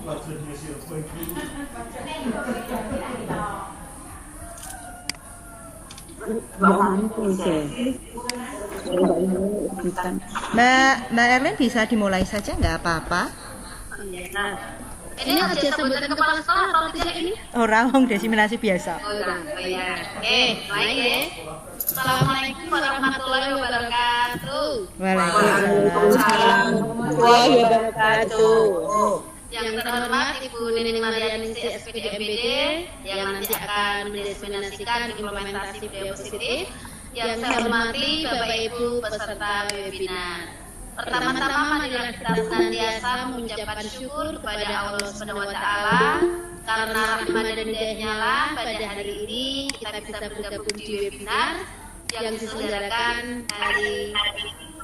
Mbak Erlin bisa dimulai saja, nggak apa-apa. Ini ada sebutan kepala sekolah atau tidak ini? Orang desiminasi biasa. Iya. Mulai ya. Assalamualaikum warahmatullahi wabarakatuh. Waalaikumsalam warahmatullahi wabarakatuh. Yang terhormat Ibu Nining Marianingsih SPD MPD yang nanti akan mendesiminasikan implementasi budaya positif. Yang saya hormati Bapak Ibu peserta webinar. Pertama-tama marilah kita senantiasa mengucapkan syukur kepada Allah Subhanahu wa taala karena rahmat dan hidayahnya lah pada hari ini kita bisa bergabung di webinar yang diselenggarakan hari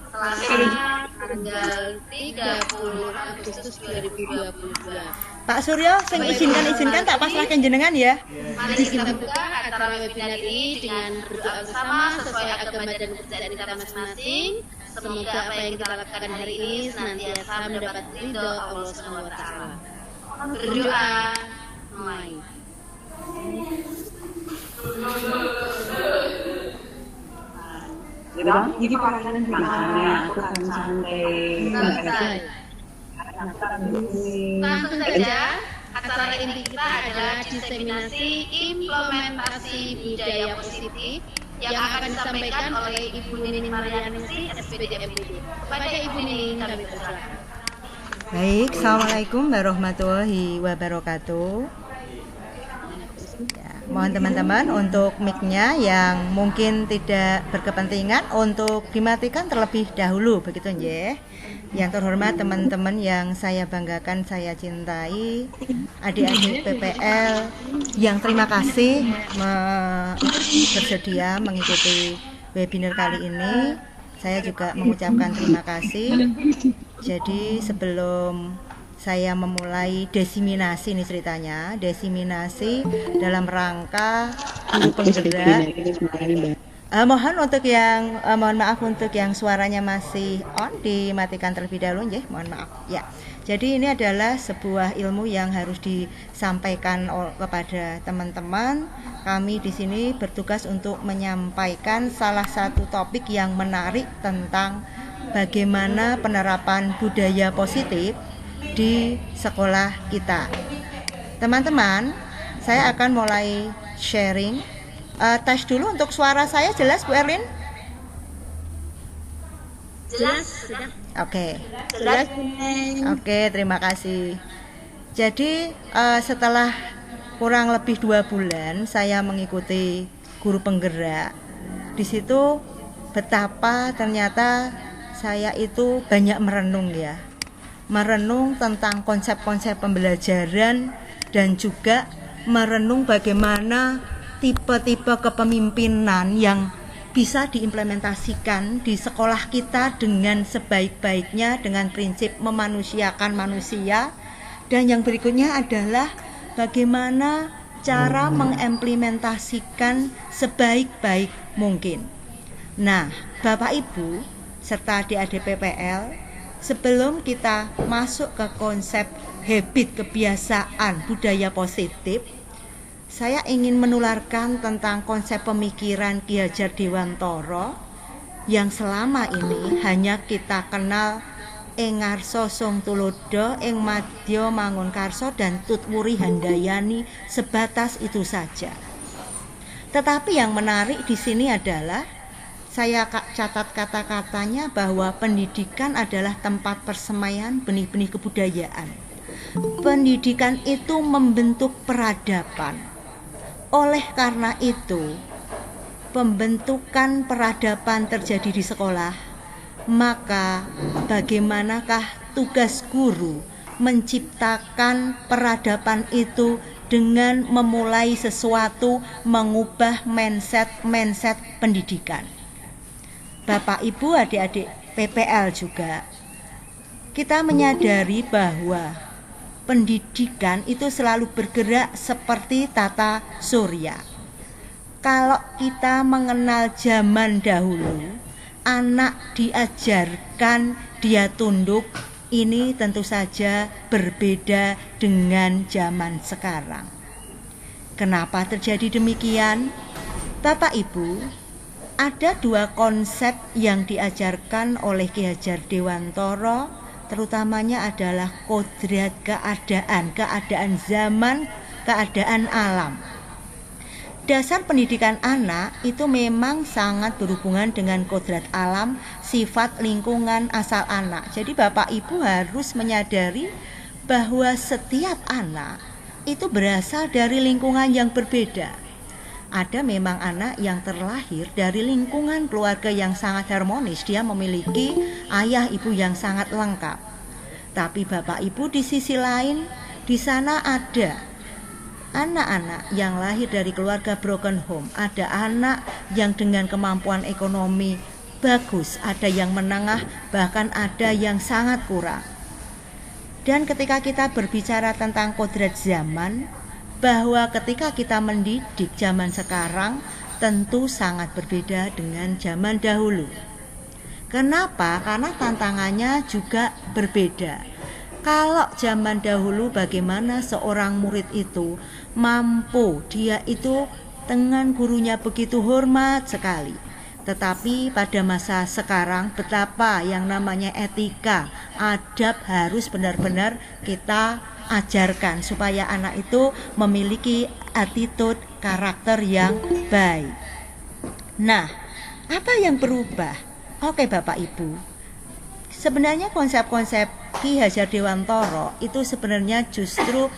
Selasa tanggal 30 Agustus 2022. Pak Suryo, sing izinkan tak pasrahkan jenengan ya. Mari kita buka acara webinar ini dengan berdoa bersama sesuai agama dan kepercayaan kita masing-masing. Semoga apa yang kita lakukan hari ini senantiasa mendapat ridho Allah Subhanahu wa taala. Berdoa, mulai. Jadi parahan gimana? Aku akan sampai langsung saja. Acara inti kita adalah diseminasi implementasi budaya positif yang akan disampaikan oleh Ibu Nining Marianingsih SPD MPD. Kepada Ibu Nining kami persilakan. Baik, Assalamualaikum warahmatullahi wabarakatuh. Ya, mohon teman-teman untuk mic-nya yang mungkin tidak berkepentingan untuk dimatikan terlebih dahulu, begitu nggih. Yang terhormat teman-teman yang saya banggakan, saya cintai, adik-adik PPL yang terima kasih bersedia mengikuti webinar kali ini. Saya juga mengucapkan terima kasih. Jadi sebelum saya memulai desiminasi ini ceritanya, desiminasi dalam rangka guru penggerak. Mohon maaf untuk yang suaranya masih on, dimatikan terlebih dahulu nggih, mohon maaf. Ya. Jadi ini adalah sebuah ilmu yang harus disampaikan kepada teman-teman. Kami di sini bertugas untuk menyampaikan salah satu topik yang menarik tentang bagaimana penerapan budaya positif di sekolah kita. Teman-teman, saya akan mulai sharing. Tes dulu untuk suara saya jelas, Bu Erlin? Jelas, sudah. Oke. Jelas. Oke, terima kasih. Jadi setelah kurang lebih 2 bulan saya mengikuti guru penggerak. Di situ betapa ternyata saya itu banyak merenung ya. Merenung tentang konsep-konsep pembelajaran dan juga merenung bagaimana tipe-tipe kepemimpinan yang bisa diimplementasikan di sekolah kita dengan sebaik-baiknya dengan prinsip memanusiakan manusia. Dan yang berikutnya adalah bagaimana cara mengimplementasikan sebaik-baik mungkin. Nah, Bapak Ibu serta adik-adik PPL, sebelum kita masuk ke konsep habit kebiasaan budaya positif, saya ingin menularkan tentang konsep pemikiran Ki Hajar Dewantara yang selama ini hanya kita kenal ing ngarsa sung tulodo, ing madya mangunkarsa dan tutwuri handayani, sebatas itu saja. Tetapi yang menarik di sini adalah saya catat kata-katanya bahwa pendidikan adalah tempat persemaian benih-benih kebudayaan. Pendidikan itu membentuk peradaban. Oleh karena itu, pembentukan peradaban terjadi di sekolah, maka bagaimanakah tugas guru menciptakan peradaban itu dengan memulai sesuatu, mengubah mindset pendidikan. Bapak Ibu, adik-adik PPL juga, kita menyadari bahwa pendidikan itu selalu bergerak seperti tata surya. Kalau kita mengenal zaman dahulu, anak diajarkan dia tunduk, Ini tentu saja berbeda dengan zaman sekarang. Kenapa terjadi demikian? Bapak Ibu, ada dua konsep yang diajarkan oleh Ki Hajar Dewantara, terutamanya adalah kodrat keadaan zaman, keadaan alam. Dasar pendidikan anak itu memang sangat berhubungan dengan kodrat alam, sifat lingkungan asal anak. Jadi Bapak Ibu harus menyadari bahwa setiap anak itu berasal dari lingkungan yang berbeda. Ada memang anak yang terlahir dari lingkungan keluarga yang sangat harmonis, dia memiliki ayah ibu yang sangat lengkap. Tapi Bapak Ibu di sisi lain, di sana ada anak-anak yang lahir dari keluarga broken home, ada anak yang dengan kemampuan ekonomi bagus, ada yang menengah, bahkan ada yang sangat kurang. Dan ketika kita berbicara tentang kodrat zaman, bahwa ketika kita mendidik zaman sekarang tentu sangat berbeda dengan zaman dahulu. Kenapa? Karena tantangannya juga berbeda. Kalau zaman dahulu bagaimana seorang murid itu mampu, dia itu dengan gurunya begitu hormat sekali. Tetapi pada masa sekarang betapa yang namanya etika, adab harus benar-benar kita ajarkan supaya anak itu memiliki attitude, karakter yang baik. Nah, apa yang berubah? Oke Bapak Ibu, sebenarnya konsep-konsep Ki Hajar Dewantara itu sebenarnya justru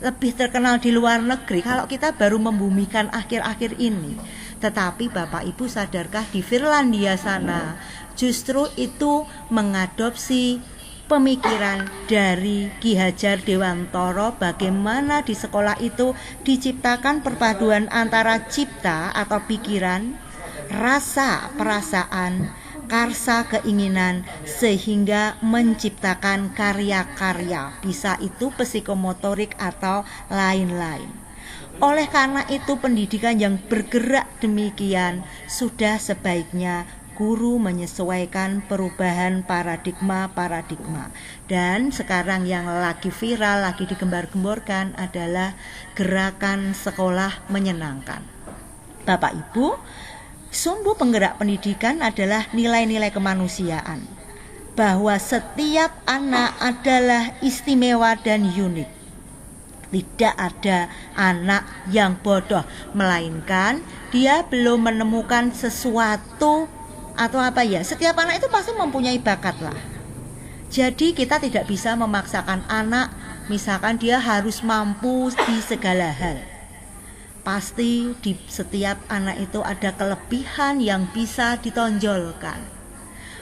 lebih terkenal di luar negeri kalau kita baru membumikan akhir-akhir ini. Tetapi Bapak Ibu sadarkah di Finlandia sana justru itu mengadopsi pemikiran dari Ki Hajar Dewantara, bagaimana di sekolah itu diciptakan perpaduan antara cipta atau pikiran, rasa, perasaan, karsa, keinginan, sehingga menciptakan karya-karya, bisa itu psikomotorik atau lain-lain. Oleh karena itu pendidikan yang bergerak demikian sudah sebaiknya guru menyesuaikan perubahan paradigma. Dan sekarang yang lagi viral, lagi digembar-gemborkan adalah gerakan sekolah menyenangkan. Bapak Ibu, sumbu penggerak pendidikan adalah nilai-nilai kemanusiaan, bahwa setiap anak adalah istimewa dan unik. Tidak ada anak yang bodoh, melainkan dia belum menemukan sesuatu atau setiap anak itu pasti mempunyai bakat lah. Jadi kita tidak bisa memaksakan anak, misalkan dia harus mampu di segala hal. Pasti di setiap anak itu ada kelebihan yang bisa ditonjolkan.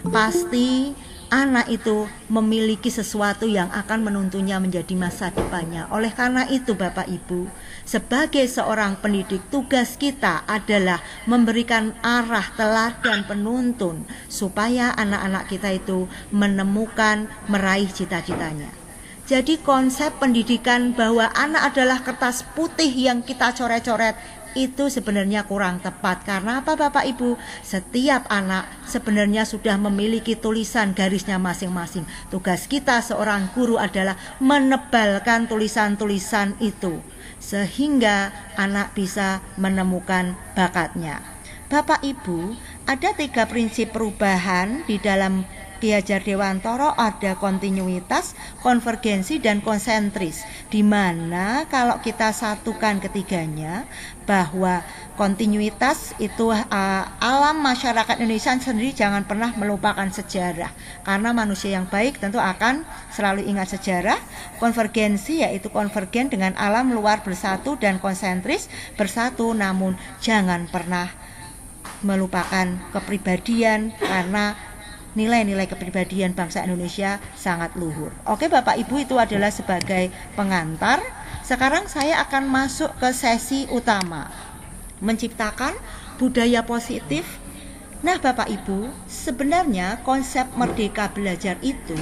Pasti anak itu memiliki sesuatu yang akan menuntunnya menjadi masa depannya. Oleh karena itu Bapak Ibu, sebagai seorang pendidik, tugas kita adalah memberikan arah, teladan, penuntun supaya anak-anak kita itu menemukan, meraih cita-citanya. Jadi konsep pendidikan bahwa anak adalah kertas putih yang kita coret-coret itu sebenarnya kurang tepat. Karena apa Bapak Ibu? Setiap anak sebenarnya sudah memiliki tulisan garisnya masing-masing. Tugas kita seorang guru adalah menebalkan tulisan-tulisan itu sehingga anak bisa menemukan bakatnya. Bapak Ibu, ada 3 prinsip perubahan di dalam Ki Hajar Dewantara, ada kontinuitas, konvergensi, dan konsentris. Di mana kalau kita satukan ketiganya, bahwa kontinuitas itu alam masyarakat Indonesia sendiri jangan pernah melupakan sejarah. Karena manusia yang baik tentu akan selalu ingat sejarah. Konvergensi yaitu konvergen dengan alam luar bersatu, dan konsentris bersatu namun jangan pernah melupakan kepribadian, karena nilai-nilai kepribadian bangsa Indonesia sangat luhur. Oke Bapak Ibu, itu adalah sebagai pengantar. Sekarang saya akan masuk ke sesi utama, menciptakan budaya positif. Nah Bapak Ibu, sebenarnya konsep merdeka belajar itu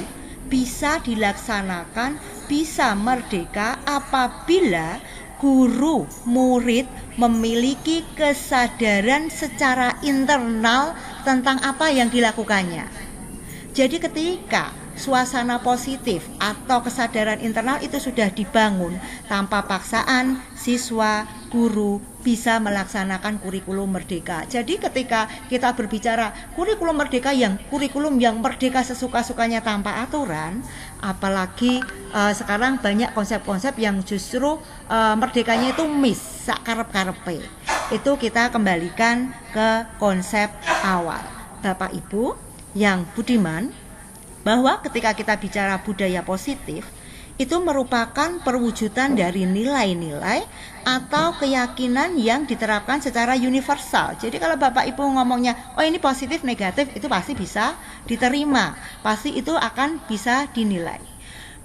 bisa dilaksanakan, bisa merdeka apabila guru, murid memiliki kesadaran secara internal tentang apa yang dilakukannya. Jadi ketika suasana positif atau kesadaran internal itu sudah dibangun, tanpa paksaan siswa, guru bisa melaksanakan kurikulum merdeka. Jadi ketika kita berbicara kurikulum merdeka, kurikulum yang merdeka sesuka-sukanya tanpa aturan, apalagi sekarang banyak konsep-konsep yang justru merdekanya itu sak karep-karepe. Itu kita kembalikan ke konsep awal. Bapak Ibu yang budiman, bahwa ketika kita bicara budaya positif, itu merupakan perwujudan dari nilai-nilai atau keyakinan yang diterapkan secara universal. Jadi kalau Bapak Ibu ngomongnya, oh ini positif, negatif, itu pasti bisa diterima, pasti itu akan bisa dinilai.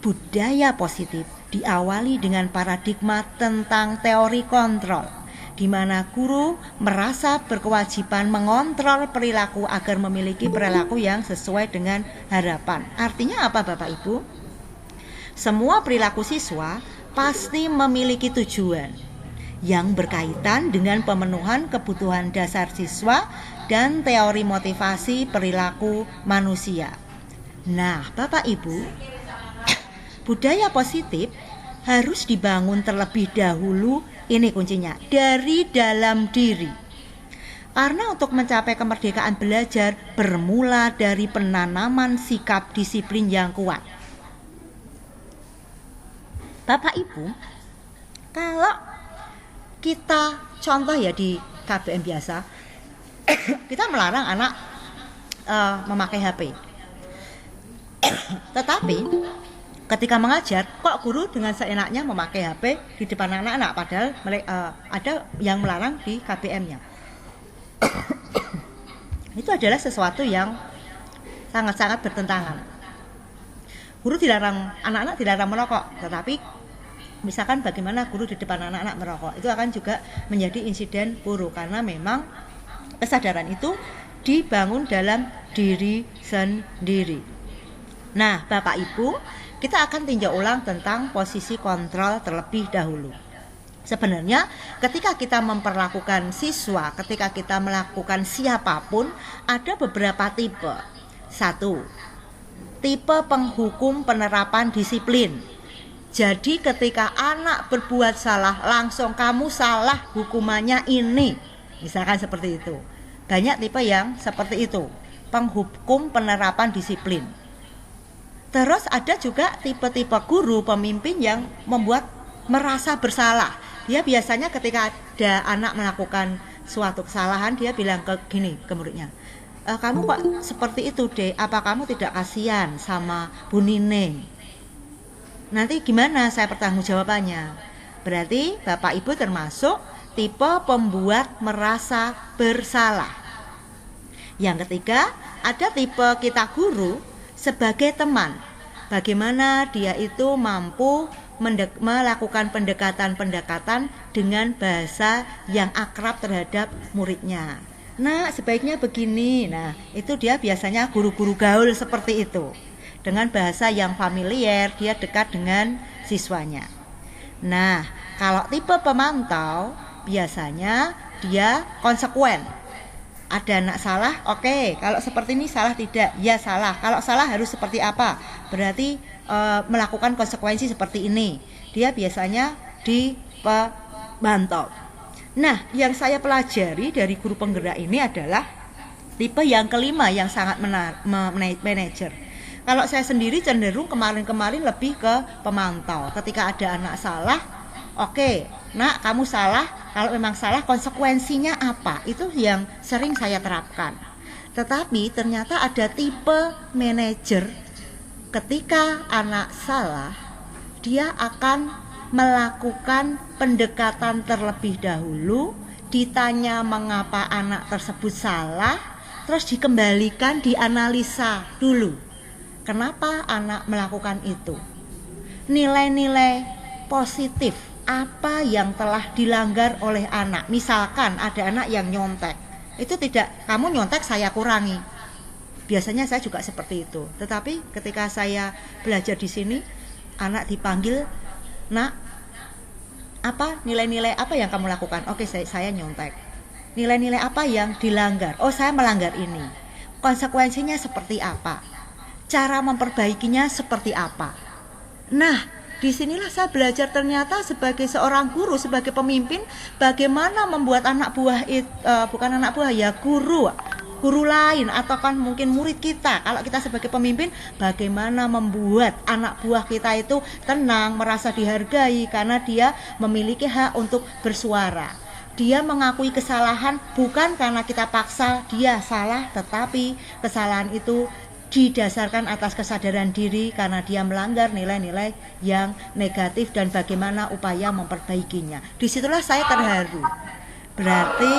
Budaya positif diawali dengan paradigma tentang teori kontrol, di mana guru merasa berkewajiban mengontrol perilaku agar memiliki perilaku yang sesuai dengan harapan. Artinya apa Bapak Ibu? Semua perilaku siswa pasti memiliki tujuan yang berkaitan dengan pemenuhan kebutuhan dasar siswa dan teori motivasi perilaku manusia. Nah, Bapak Ibu, budaya positif harus dibangun terlebih dahulu, ini kuncinya, dari dalam diri. Karena untuk mencapai kemerdekaan belajar bermula dari penanaman sikap disiplin yang kuat. Bapak Ibu, kalau kita contoh ya di KBM biasa, kita melarang anak memakai HP. Tetapi ketika mengajar, kok guru dengan seenaknya memakai HP di depan anak-anak, padahal ada yang melarang di KBM-nya. Itu adalah sesuatu yang sangat-sangat bertentangan. Guru dilarang, anak-anak dilarang merokok, tetapi misalkan bagaimana guru di depan anak-anak merokok, itu akan juga menjadi insiden buruk, karena memang kesadaran itu dibangun dalam diri sendiri. Nah, Bapak Ibu, kita akan tinjau ulang tentang posisi kontrol terlebih dahulu. Sebenarnya ketika kita memperlakukan siswa, ketika kita melakukan siapapun, ada beberapa tipe. 1. Tipe penghukum penerapan disiplin. Jadi ketika anak berbuat salah, langsung kamu salah, hukumannya ini. Misalkan seperti itu. Banyak tipe yang seperti itu, penghukum penerapan disiplin. Terus ada juga tipe-tipe guru, pemimpin yang membuat merasa bersalah. Dia biasanya ketika ada anak melakukan suatu kesalahan, dia bilang gini ke muridnya, kamu kok seperti itu deh, apa kamu tidak kasihan sama Bu Nining? Nanti gimana saya pertanggungjawabannya? Berarti Bapak Ibu termasuk tipe pembuat merasa bersalah. Yang ketiga, ada tipe kita guru sebagai teman. Bagaimana dia itu mampu melakukan pendekatan-pendekatan dengan bahasa yang akrab terhadap muridnya. Nah, sebaiknya begini. Nah, itu dia biasanya guru-guru gaul seperti itu. Dengan bahasa yang familiar, dia dekat dengan siswanya. Nah, kalau tipe pemantau, biasanya dia konsekuen. Ada anak salah, oke. Kalau seperti ini salah tidak? Ya salah. Kalau salah harus seperti apa? Berarti melakukan konsekuensi seperti ini. Dia biasanya dipantau. Nah, yang saya pelajari dari guru penggerak ini adalah tipe yang kelima yang sangat manajer. Kalau saya sendiri cenderung kemarin-kemarin lebih ke pemantau. Ketika ada anak salah, oke, nak kamu salah, kalau memang salah konsekuensinya apa? Itu yang sering saya terapkan. Tetapi ternyata ada tipe manajer, ketika anak salah, dia akan melakukan pendekatan terlebih dahulu, ditanya mengapa anak tersebut salah, terus dikembalikan, dianalisa dulu. Kenapa anak melakukan itu? Nilai-nilai positif apa yang telah dilanggar oleh anak? Misalkan ada anak yang nyontek, itu tidak, kamu nyontek saya kurangi. Biasanya saya juga seperti itu. Tetapi ketika saya belajar di sini, anak dipanggil, nak, apa nilai-nilai apa yang kamu lakukan? Oke, saya nyontek. Nilai-nilai apa yang dilanggar? Oh, saya melanggar ini. Konsekuensinya seperti apa? cara memperbaikinya seperti apa. Nah, disinilah saya belajar ternyata sebagai seorang guru, sebagai pemimpin, bagaimana membuat anak buah bukan anak buah ya, guru lain atau kan mungkin murid kita. Kalau kita sebagai pemimpin, bagaimana membuat anak buah kita itu tenang, merasa dihargai karena dia memiliki hak untuk bersuara. Dia mengakui kesalahan bukan karena kita paksa dia salah, tetapi kesalahan itu didasarkan atas kesadaran diri karena dia melanggar nilai-nilai yang negatif dan bagaimana upaya memperbaikinya. Disitulah saya terharu. Berarti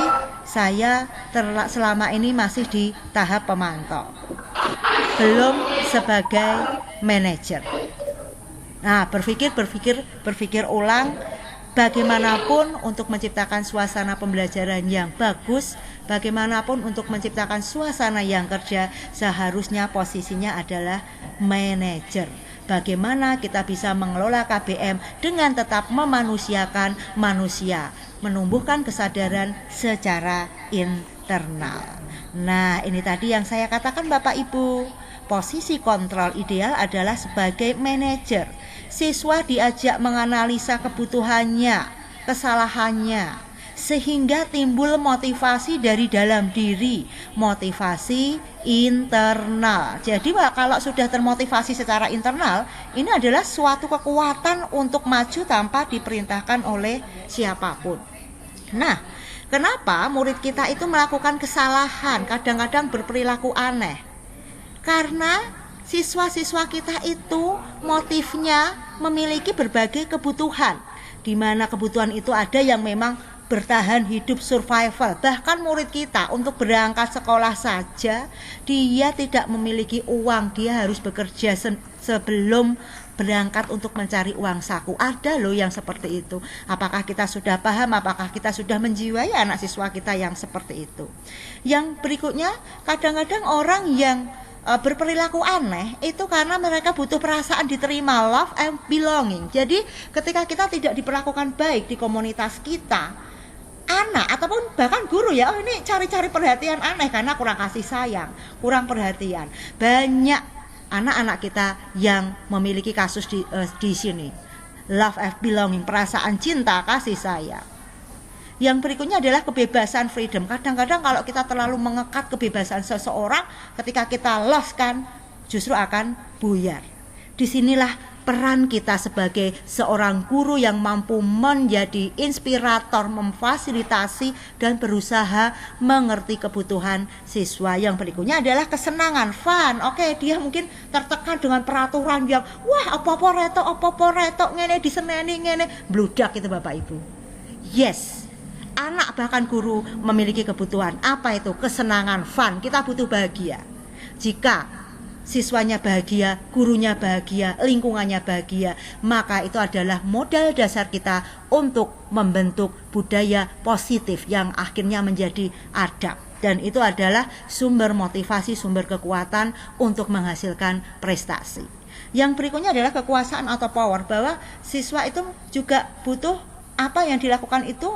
saya selama ini masih di tahap pemantau, belum sebagai manajer. Nah, berpikir ulang bagaimanapun untuk menciptakan suasana pembelajaran yang bagus, bagaimanapun untuk menciptakan suasana yang kerja, seharusnya posisinya adalah manajer. Bagaimana kita bisa mengelola KBM dengan tetap memanusiakan manusia, menumbuhkan kesadaran secara internal. Nah, ini tadi yang saya katakan Bapak Ibu. Posisi kontrol ideal adalah sebagai manajer. Siswa diajak menganalisa kebutuhannya, kesalahannya, sehingga timbul motivasi dari dalam diri, motivasi internal. Jadi kalau sudah termotivasi secara internal, ini adalah suatu kekuatan untuk maju tanpa diperintahkan oleh siapapun. Nah, kenapa murid kita itu melakukan kesalahan, kadang-kadang berperilaku aneh? Karena siswa-siswa kita itu motifnya memiliki berbagai kebutuhan, di mana kebutuhan itu ada yang memang bertahan hidup, survival. Bahkan murid kita untuk berangkat sekolah saja dia tidak memiliki uang, dia harus bekerja sebelum berangkat untuk mencari uang saku. Ada loh yang seperti itu. Apakah kita sudah paham, apakah kita sudah menjiwai anak siswa kita yang seperti itu? Yang berikutnya, kadang-kadang orang yang berperilaku aneh itu karena mereka butuh perasaan diterima, love and belonging. Jadi ketika kita tidak diperlakukan baik di komunitas kita, anak ataupun bahkan guru ya, ini cari-cari perhatian aneh karena kurang kasih sayang, kurang perhatian. Banyak anak-anak kita yang memiliki kasus di sini, love and belonging, perasaan cinta, kasih sayang. Yang berikutnya adalah kebebasan, freedom. Kadang-kadang kalau kita terlalu mengekat kebebasan seseorang, ketika kita loskan justru akan buyar. Disinilah peran kita sebagai seorang guru yang mampu menjadi inspirator, memfasilitasi dan berusaha mengerti kebutuhan siswa. Yang berikutnya adalah kesenangan, fun. Oke, dia mungkin tertekan dengan peraturan yang apa-apa retok ngene diseneni ngene, bludak itu Bapak Ibu. Yes. Anak bahkan guru memiliki kebutuhan. Apa itu? Kesenangan, fun. Kita butuh bahagia. Jika siswanya bahagia, gurunya bahagia, lingkungannya bahagia, maka itu adalah modal dasar kita untuk membentuk budaya positif yang akhirnya menjadi adab. Dan itu adalah sumber motivasi, sumber kekuatan untuk menghasilkan prestasi. Yang berikutnya adalah kekuasaan atau power, bahwa siswa itu juga butuh apa yang dilakukan itu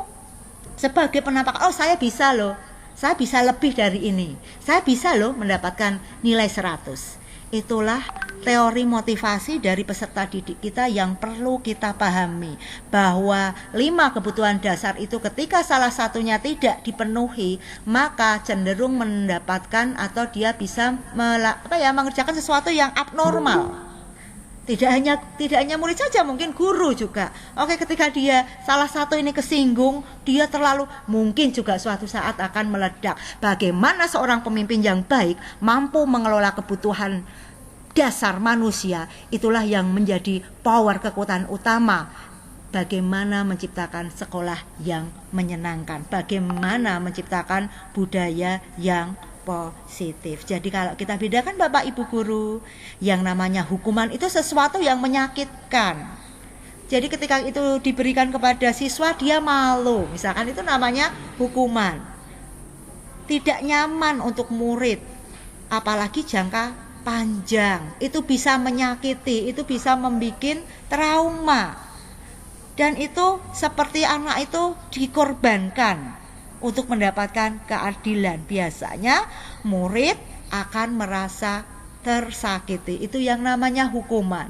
sebagai penampakan. Oh, saya bisa loh, saya bisa lebih dari ini, saya bisa loh mendapatkan nilai 100. Itulah teori motivasi dari peserta didik kita yang perlu kita pahami, bahwa 5 kebutuhan dasar itu ketika salah satunya tidak dipenuhi, maka cenderung mendapatkan atau dia bisa mengerjakan sesuatu yang abnormal. Tidak hanya murid saja, mungkin guru juga. Oke, ketika dia salah satu ini kesinggung, dia terlalu, mungkin juga suatu saat akan meledak. Bagaimana seorang pemimpin yang baik mampu mengelola kebutuhan dasar manusia, itulah yang menjadi power, kekuatan utama. Bagaimana menciptakan sekolah yang menyenangkan, bagaimana menciptakan budaya yang positif. Jadi kalau kita bedakan Bapak Ibu guru, yang namanya hukuman itu sesuatu yang menyakitkan. Jadi ketika itu diberikan kepada siswa, dia malu, misalkan itu namanya hukuman. Tidak nyaman untuk murid, apalagi jangka panjang. Itu bisa menyakiti, itu bisa membuat trauma. Dan itu seperti anak itu dikorbankan untuk mendapatkan keadilan. Biasanya murid akan merasa tersakiti. Itu yang namanya hukuman.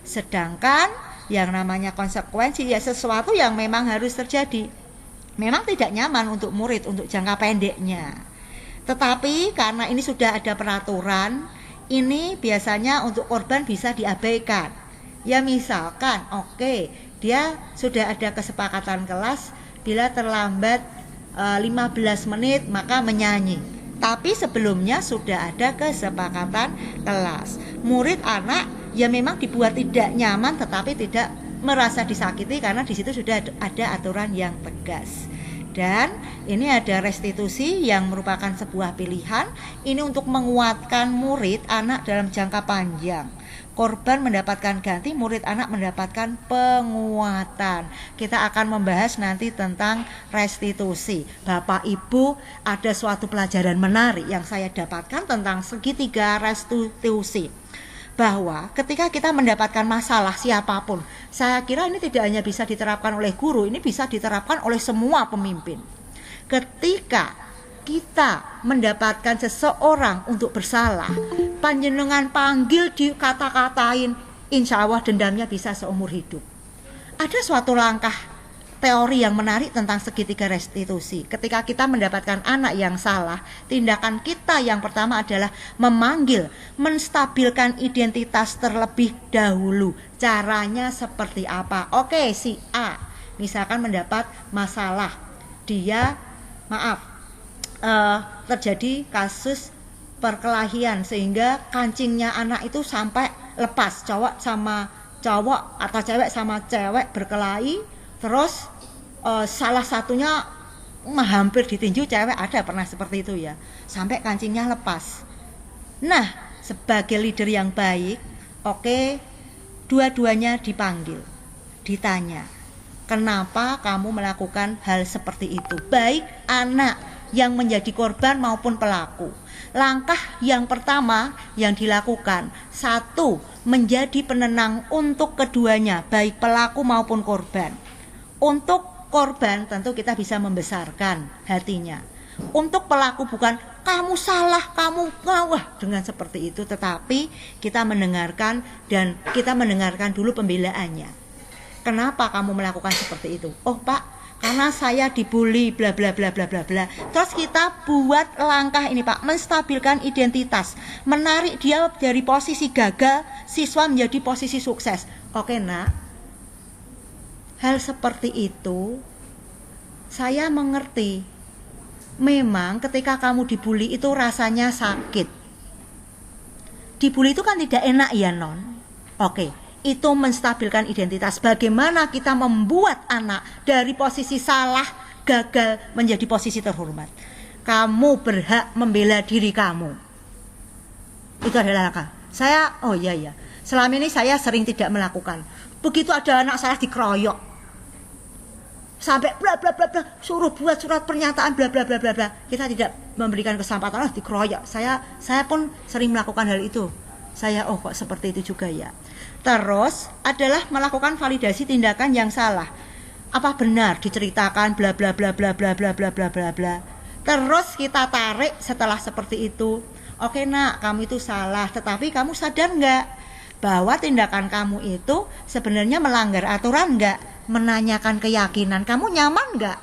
Sedangkan yang namanya konsekuensi ya sesuatu yang memang harus terjadi. Memang tidak nyaman untuk murid untuk jangka pendeknya. Tetapi karena ini sudah ada peraturan, ini biasanya untuk korban bisa diabaikan. Ya misalkan, oke, dia sudah ada kesepakatan kelas, bila terlambat 15 menit maka menyanyi. Tapi sebelumnya sudah ada kesepakatan kelas. Murid anak ya memang dibuat tidak nyaman tetapi tidak merasa disakiti karena di situ sudah ada aturan yang tegas. Dan ini ada restitusi yang merupakan sebuah pilihan. Ini untuk menguatkan murid anak dalam jangka panjang. Korban mendapatkan ganti, murid anak mendapatkan penguatan. Kita akan membahas nanti tentang restitusi. Bapak Ibu, ada suatu pelajaran menarik yang saya dapatkan tentang segitiga restitusi. Bahwa ketika kita mendapatkan masalah siapapun, saya kira ini tidak hanya bisa diterapkan oleh guru, ini bisa diterapkan oleh semua pemimpin. Ketika kita mendapatkan seseorang untuk bersalah, panjenengan panggil dikata-katain, insya Allah dendamnya bisa seumur hidup. Ada suatu langkah teori yang menarik tentang segitiga restitusi. Ketika kita mendapatkan anak yang salah, tindakan kita yang pertama adalah memanggil, menstabilkan identitas terlebih dahulu. Caranya seperti apa? Oke, si A misalkan mendapat masalah, dia terjadi kasus perkelahian sehingga kancingnya anak itu sampai lepas, cowok sama cowok atau cewek sama cewek berkelahi, terus salah satunya hampir ditinju cewek, ada pernah seperti itu ya, sampai kancingnya lepas. Nah, sebagai leader yang baik, oke, dua-duanya dipanggil, ditanya, kenapa kamu melakukan hal seperti itu? Baik anak yang menjadi korban maupun pelaku. Langkah yang pertama yang dilakukan, satu, menjadi penenang untuk keduanya, baik pelaku maupun korban. Untuk korban tentu kita bisa membesarkan hatinya. Untuk pelaku bukan kamu salah, kamu ngawah dengan seperti itu, tetapi kita mendengarkan dan kita mendengarkan dulu pembelaannya. Kenapa kamu melakukan seperti itu? Oh Pak, karena saya dibully bla bla bla bla bla bla. Terus kita buat langkah ini Pak, menstabilkan identitas, menarik dia dari posisi gagal siswa menjadi posisi sukses. Oke Nak, hal seperti itu saya mengerti. Memang ketika kamu dibully itu rasanya sakit. Dibully itu kan tidak enak ya Non. Oke, itu menstabilkan identitas. Bagaimana kita membuat anak dari posisi salah, gagal menjadi posisi terhormat. Kamu berhak membela diri kamu. Itu adalah langkah. Saya, oh iya, selama ini saya sering tidak melakukan. Begitu ada anak salah dikeroyok, sampai bla bla bla bla, suruh buat surat pernyataan bla bla bla bla bla. Kita tidak memberikan kesempatan, dikeroyok. Saya pun sering melakukan hal itu. Saya kok seperti itu juga ya. Terus adalah melakukan validasi tindakan yang salah. Apa benar diceritakan bla bla bla bla bla bla bla bla bla bla. Terus kita tarik setelah seperti itu. Oke Nak, kamu itu salah, tetapi kamu sadar nggak bahwa tindakan kamu itu sebenarnya melanggar aturan nggak? Menanyakan keyakinan, kamu nyaman nggak?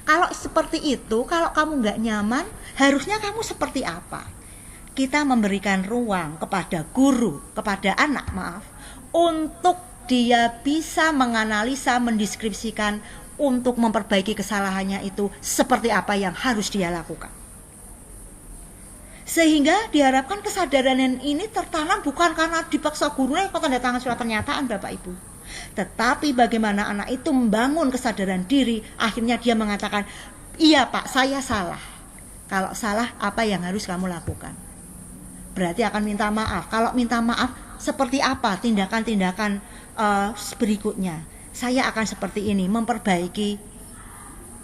Kalau seperti itu, kalau kamu nggak nyaman, harusnya kamu seperti apa? Kita memberikan ruang kepada guru, kepada anak, untuk dia bisa menganalisa, mendeskripsikan untuk memperbaiki kesalahannya itu seperti apa yang harus dia lakukan. Sehingga diharapkan kesadaran ini tertanam bukan karena dipaksa gurunya kok tanda tangan surat pernyataan Bapak Ibu, tetapi bagaimana anak itu membangun kesadaran diri. Akhirnya dia mengatakan, iya Pak, saya salah. Kalau salah, apa yang harus kamu lakukan? Berarti akan minta maaf. Kalau minta maaf, seperti apa tindakan-tindakan berikutnya? Saya akan seperti ini, memperbaiki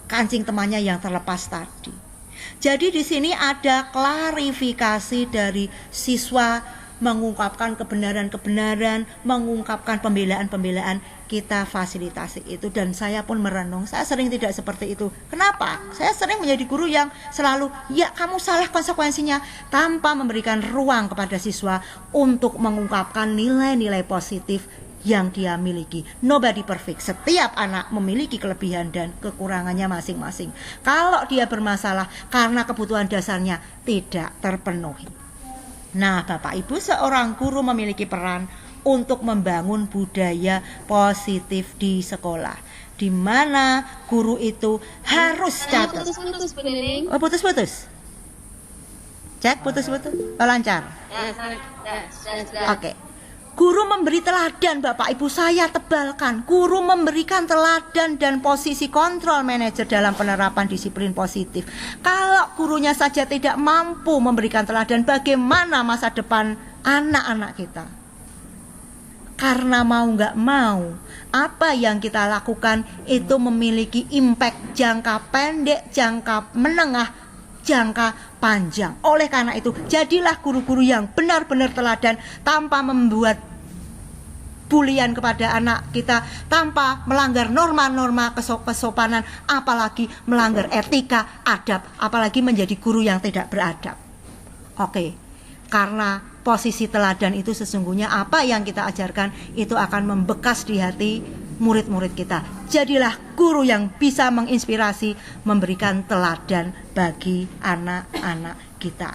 kancing temannya yang terlepas tadi. Jadi di sini ada klarifikasi dari siswa mengungkapkan kebenaran-kebenaran, mengungkapkan pembelaan-pembelaan, kita fasilitasi itu. Dan saya pun merenung, saya sering tidak seperti itu. Kenapa? Saya sering menjadi guru yang selalu, ya kamu salah konsekuensinya, tanpa memberikan ruang kepada siswa untuk mengungkapkan nilai-nilai positif yang dia miliki. Nobody perfect. Setiap anak memiliki kelebihan dan kekurangannya masing-masing. Kalau dia bermasalah karena kebutuhan dasarnya tidak terpenuhi. Nah, Bapak Ibu, seorang guru memiliki peran untuk membangun budaya positif di sekolah, di mana guru itu harus catat. Putus-putus, Bu Nining. Oh, putus-putus. Cek putus-putus. Oh, lancar. Ya, Oke. Guru memberi teladan, Bapak Ibu, saya tebalkan. Guru memberikan teladan dan posisi kontrol manajer dalam penerapan disiplin positif. Kalau gurunya saja tidak mampu memberikan teladan, bagaimana masa depan anak-anak kita? Karena mau nggak mau, apa yang kita lakukan itu memiliki impact jangka pendek, jangka menengah, jangka panjang. Oleh karena itu, jadilah guru-guru yang benar-benar teladan tanpa membuat bulian kepada anak kita, tanpa melanggar norma-norma kesopanan, apalagi melanggar etika, adab, apalagi menjadi guru yang tidak beradab. Oke, karena posisi teladan itu sesungguhnya apa yang kita ajarkan itu akan membekas di hati murid-murid kita. Jadilah guru yang bisa menginspirasi, memberikan teladan bagi anak-anak kita.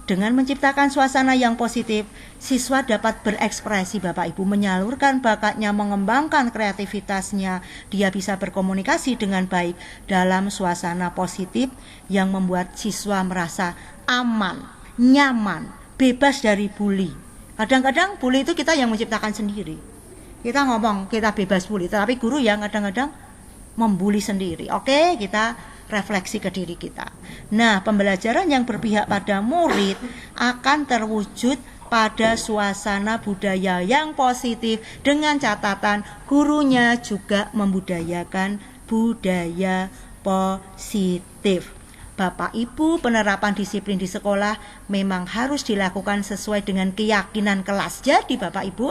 Dengan menciptakan suasana yang positif, siswa dapat berekspresi, Bapak Ibu, menyalurkan bakatnya, mengembangkan kreativitasnya. Dia bisa berkomunikasi dengan baik dalam suasana positif yang membuat siswa merasa aman, nyaman, bebas dari bully. Kadang-kadang bully itu kita yang menciptakan sendiri. Kita ngomong kita bebas bully, tetapi guru yang kadang-kadang membuli sendiri. Oke, kita refleksi ke diri kita. Nah, pembelajaran yang berpihak pada murid akan terwujud pada suasana budaya yang positif, dengan catatan gurunya juga membudayakan budaya positif. Bapak Ibu, penerapan disiplin di sekolah memang harus dilakukan sesuai dengan keyakinan kelas. Jadi Bapak Ibu,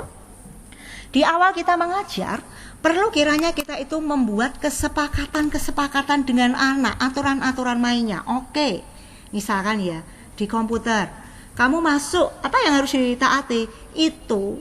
di awal kita mengajar, perlu kiranya kita itu membuat kesepakatan dengan anak, aturan-aturan mainnya. Oke, misalkan ya, di komputer, kamu masuk, apa yang harus ditaati? Itu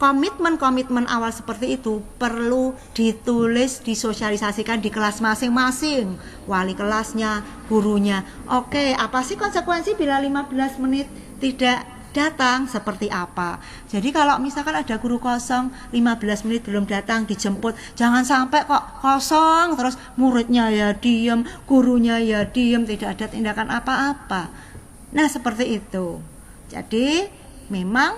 komitmen-komitmen awal seperti itu perlu ditulis, disosialisasikan di kelas masing-masing. Wali kelasnya, gurunya. Oke, apa sih konsekuensi bila 15 menit tidak datang, seperti apa? Jadi kalau misalkan ada guru kosong 15 menit belum datang, dijemput, jangan sampai kok kosong terus muridnya ya diem, gurunya ya diem, tidak ada tindakan apa-apa. Nah, seperti itu. Jadi memang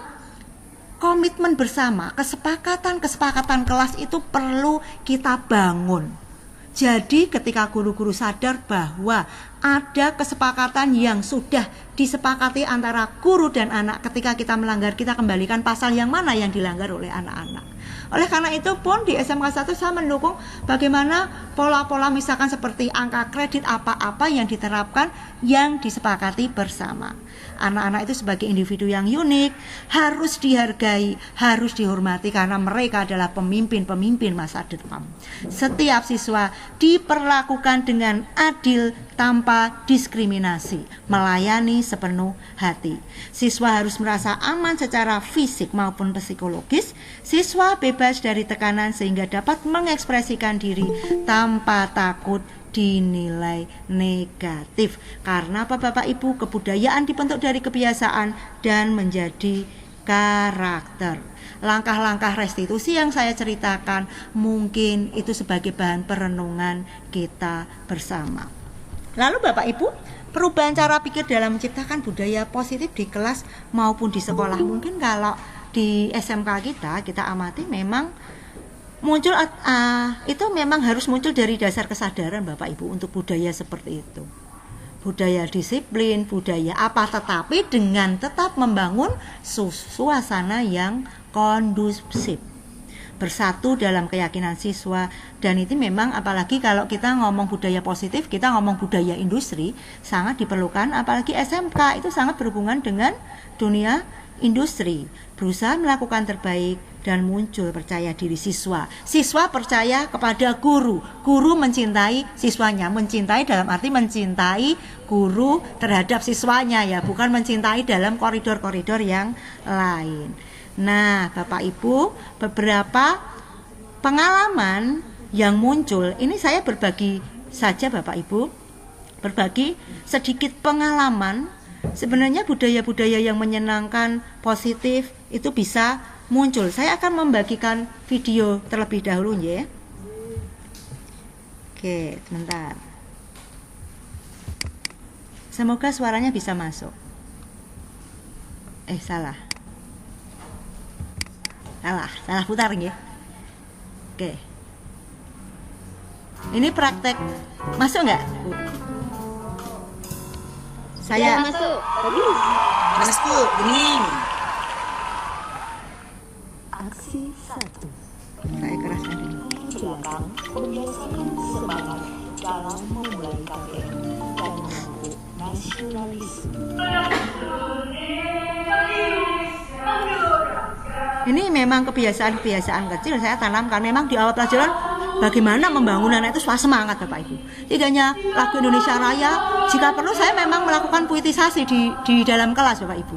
komitmen bersama, kesepakatan kelas itu perlu kita bangun. Jadi ketika guru-guru sadar bahwa ada kesepakatan yang sudah disepakati antara guru dan anak, ketika kita melanggar, kita kembalikan pasal yang mana yang dilanggar oleh anak-anak. Oleh karena itu pun di SMK 1 saya mendukung bagaimana pola-pola misalkan seperti angka kredit apa-apa yang diterapkan, yang disepakati bersama. Anak-anak itu sebagai individu yang unik, harus dihargai, harus dihormati karena mereka adalah pemimpin-pemimpin masa depan. Setiap siswa diperlakukan dengan adil tanpa diskriminasi, melayani sepenuh hati. Siswa harus merasa aman secara fisik maupun psikologis. Siswa bebas dari tekanan sehingga dapat mengekspresikan diri tanpa takut dinilai negatif. Karena apa Bapak Ibu? Kebudayaan dibentuk dari kebiasaan dan menjadi karakter. Langkah-langkah restitusi yang saya ceritakan mungkin itu sebagai bahan perenungan kita bersama. Lalu Bapak Ibu, perubahan cara pikir dalam menciptakan budaya positif di kelas maupun di sekolah. Mungkin kalau di SMK kita amati memang muncul itu memang harus muncul dari dasar kesadaran Bapak Ibu untuk budaya seperti itu. Budaya disiplin, budaya apa, tetapi dengan tetap membangun suasana yang kondusif, bersatu dalam keyakinan siswa. Dan itu memang apalagi kalau kita ngomong budaya positif, kita ngomong budaya industri, sangat diperlukan. Apalagi SMK itu sangat berhubungan dengan dunia industri berusaha melakukan terbaik dan muncul percaya diri siswa. Siswa percaya kepada guru, guru mencintai siswanya. Mencintai dalam arti mencintai guru terhadap siswanya ya, bukan mencintai dalam koridor-koridor yang lain. Nah, Bapak Ibu, beberapa pengalaman yang muncul, ini saya berbagi saja Bapak Ibu, berbagi sedikit pengalaman. Sebenarnya budaya-budaya yang menyenangkan, positif itu bisa muncul. Saya akan membagikan video terlebih dahulu ya. Oke, sebentar. Semoga suaranya bisa masuk. Salah putar ya. Oke. Ini praktek. Masuk nggak? Saya masuk. Masuk, bening. Aksi 1. Saya keraskan dulu. Belakang membiasakan semangat dalam memulai KPM dan memupuk nasionalisme. Ini memang kebiasaan-kebiasaan kecil saya tanamkan. Memang di awal pelajaran bagaimana membangun anak itu semangat Bapak Ibu. Tidak hanya lagu Indonesia Raya, jika perlu saya memang melakukan puitisasi di dalam kelas Bapak Ibu.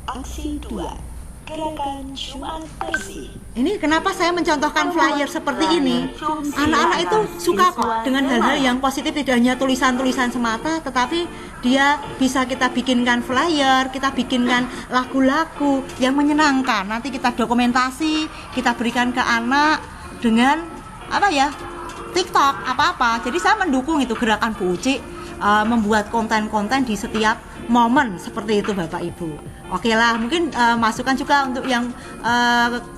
Aksi 2. Gerakan Jumat Bersih. Ini kenapa saya mencontohkan flyer seperti ini? Anak-anak itu suka kok dengan hal-hal yang positif, tidak hanya tulisan-tulisan semata, tetapi dia bisa kita bikinkan flyer, kita bikinkan lagu-lagu yang menyenangkan. Nanti kita dokumentasi, kita berikan ke anak dengan TikTok apa-apa. Jadi saya mendukung itu gerakan Bu Uci, membuat konten-konten di setiap momen seperti itu Bapak Ibu. Oke lah, mungkin masukan juga untuk yang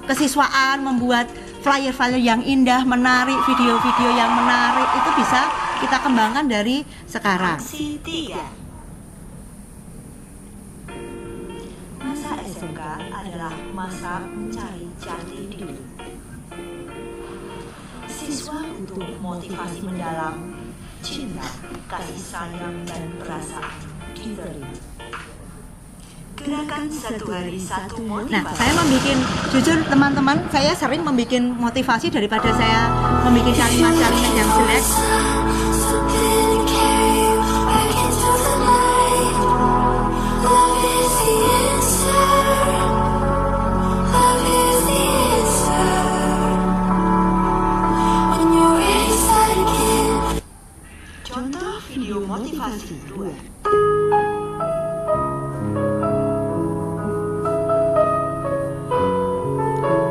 kesiswaan, membuat flyer-flyer yang indah, menarik, video-video yang menarik, itu bisa kita kembangkan dari sekarang. Aksi 3. Masa SMK adalah masa mencari jati diri. Siswa butuh motivasi mendalam, cinta, kasih sayang, dan perasaan diterima. Gerakan 1 hari 1 motivasi. Nah, saya jujur teman-teman, saya sering membuat motivasi daripada saya membuat kalimat-kalimat yang jelek. Contoh video motivasi 2.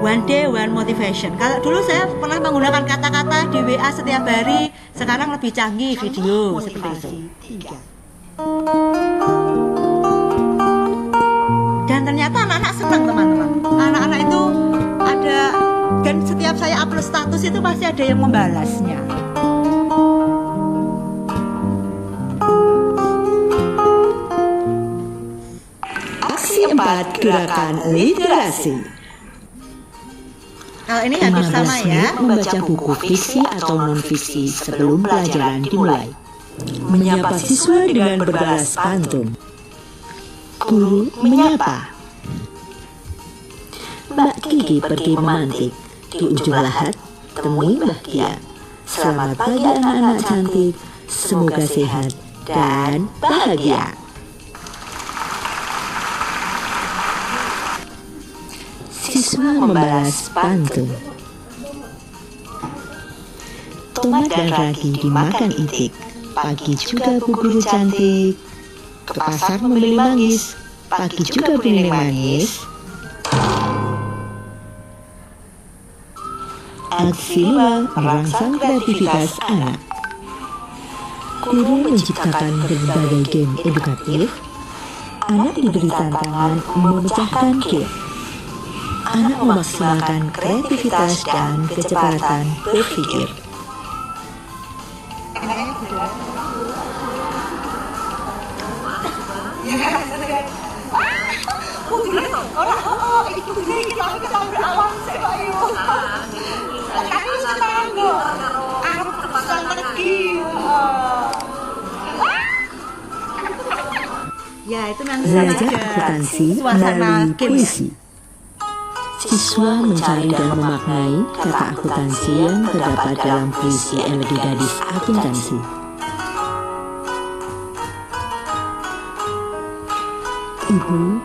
One day, one motivation. Kalau dulu saya pernah menggunakan kata-kata di WA setiap hari, sekarang lebih canggih video seperti itu. 3. Dan ternyata anak-anak senang teman-teman. Anak-anak itu ada, dan setiap saya upload status itu pasti ada yang membalasnya. Aksi 4. Gerakan literasi. Kalau ini hampir sama ya. Membaca buku fiksi atau non-fiksi sebelum pelajaran dimulai. Menyapa siswa dengan berbalas pantun. Guru menyapa. Mbak Kiki pergi memantik. Di ujung lahat, temui Mbah Kia. Selamat pagi anak-anak cantik. Semoga sehat dan bahagia. Siswa membalas pantun. Tomat dan ragi dimakan itik. Pagi juga Bu Guru cantik. Ke pasar membeli manggis. Pagi juga beli manis. Aksi 5. Merangsang kreativitas anak. Guru menciptakan berbagai game edukatif. Anak diberi tantangan memecahkan game. Anak memaksimalkan kreativitas dan kecepatan berpikir. Aku Ya, itu memang Belajar akuntansi melalui puisi. Siswa mencari dan memaknai kata akuntansi yang terdapat dalam puisi Elodie Gadis Akuntansi. Ibu,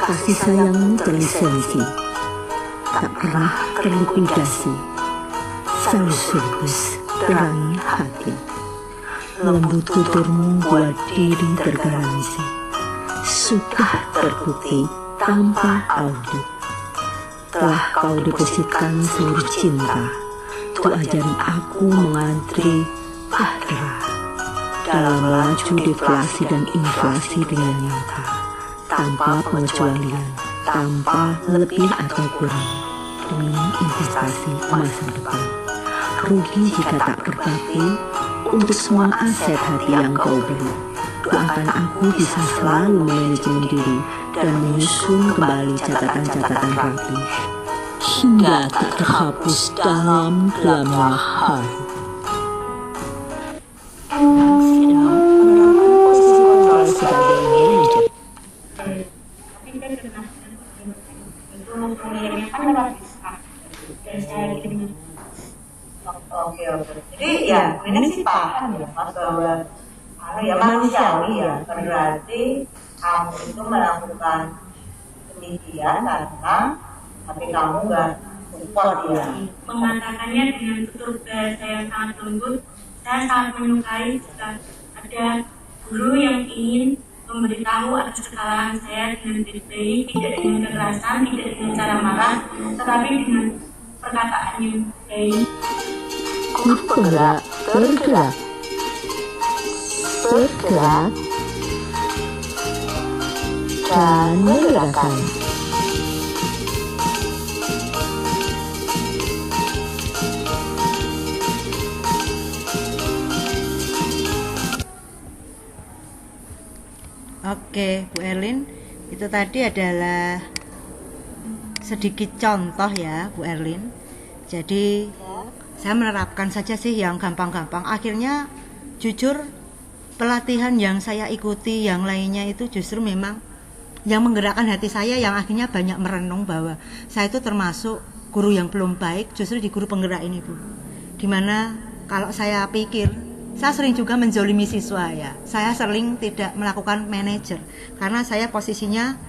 kasih sayangmu terlisensi, tak pernah terlikuidasi, selalu surplus terangi hati. Lembut tuturmu buat diri tergaransi, sudah terbukti tanpa audit. Telah kau depositkan seluruh cinta, untuk ajari aku mengantri bahtera dalam laju deflasi dan inflasi dengan nyata, tanpa pengecualian, tanpa lebih atau kurang, demi investasi masa depan. Rugi jika tak berbakti untuk semua aset hati yang kau beli. Doakan aku bisa selalu manajemen diri dan menyusun kembali catatan-catatan rapi hingga tak terhapus dalam gelapnya hari. Posisi kontrol sebagai manajer. Oke. Jadi ya ini sih paham ya Mas bahwa ya manusiawi ya, berarti kamu itu melakukan demikian karena tapi kamu nggak support ya. Mengatakannya dengan tutur bahasa yang sangat lembut, saya sangat menyukai jika ada guru yang ingin memberitahu atas kesalahan saya dengan baik-baik, tidak dengan kekerasan, tidak dengan cara marah, tetapi dengan perkataan yang baik. Guru penggerak bergerak, bergerak dan menggerakkan. Oke, Bu Erlin, itu tadi adalah sedikit contoh ya, Bu Erlin. Jadi saya menerapkan saja sih yang gampang-gampang. Akhirnya jujur pelatihan yang saya ikuti yang lainnya itu justru memang yang menggerakkan hati saya, yang akhirnya banyak merenung bahwa saya itu termasuk guru yang belum baik justru di guru penggerak ini, Bu. Dimana kalau saya pikir, saya sering juga menzolimi siswa ya. Saya sering tidak melakukan manajer karena saya posisinya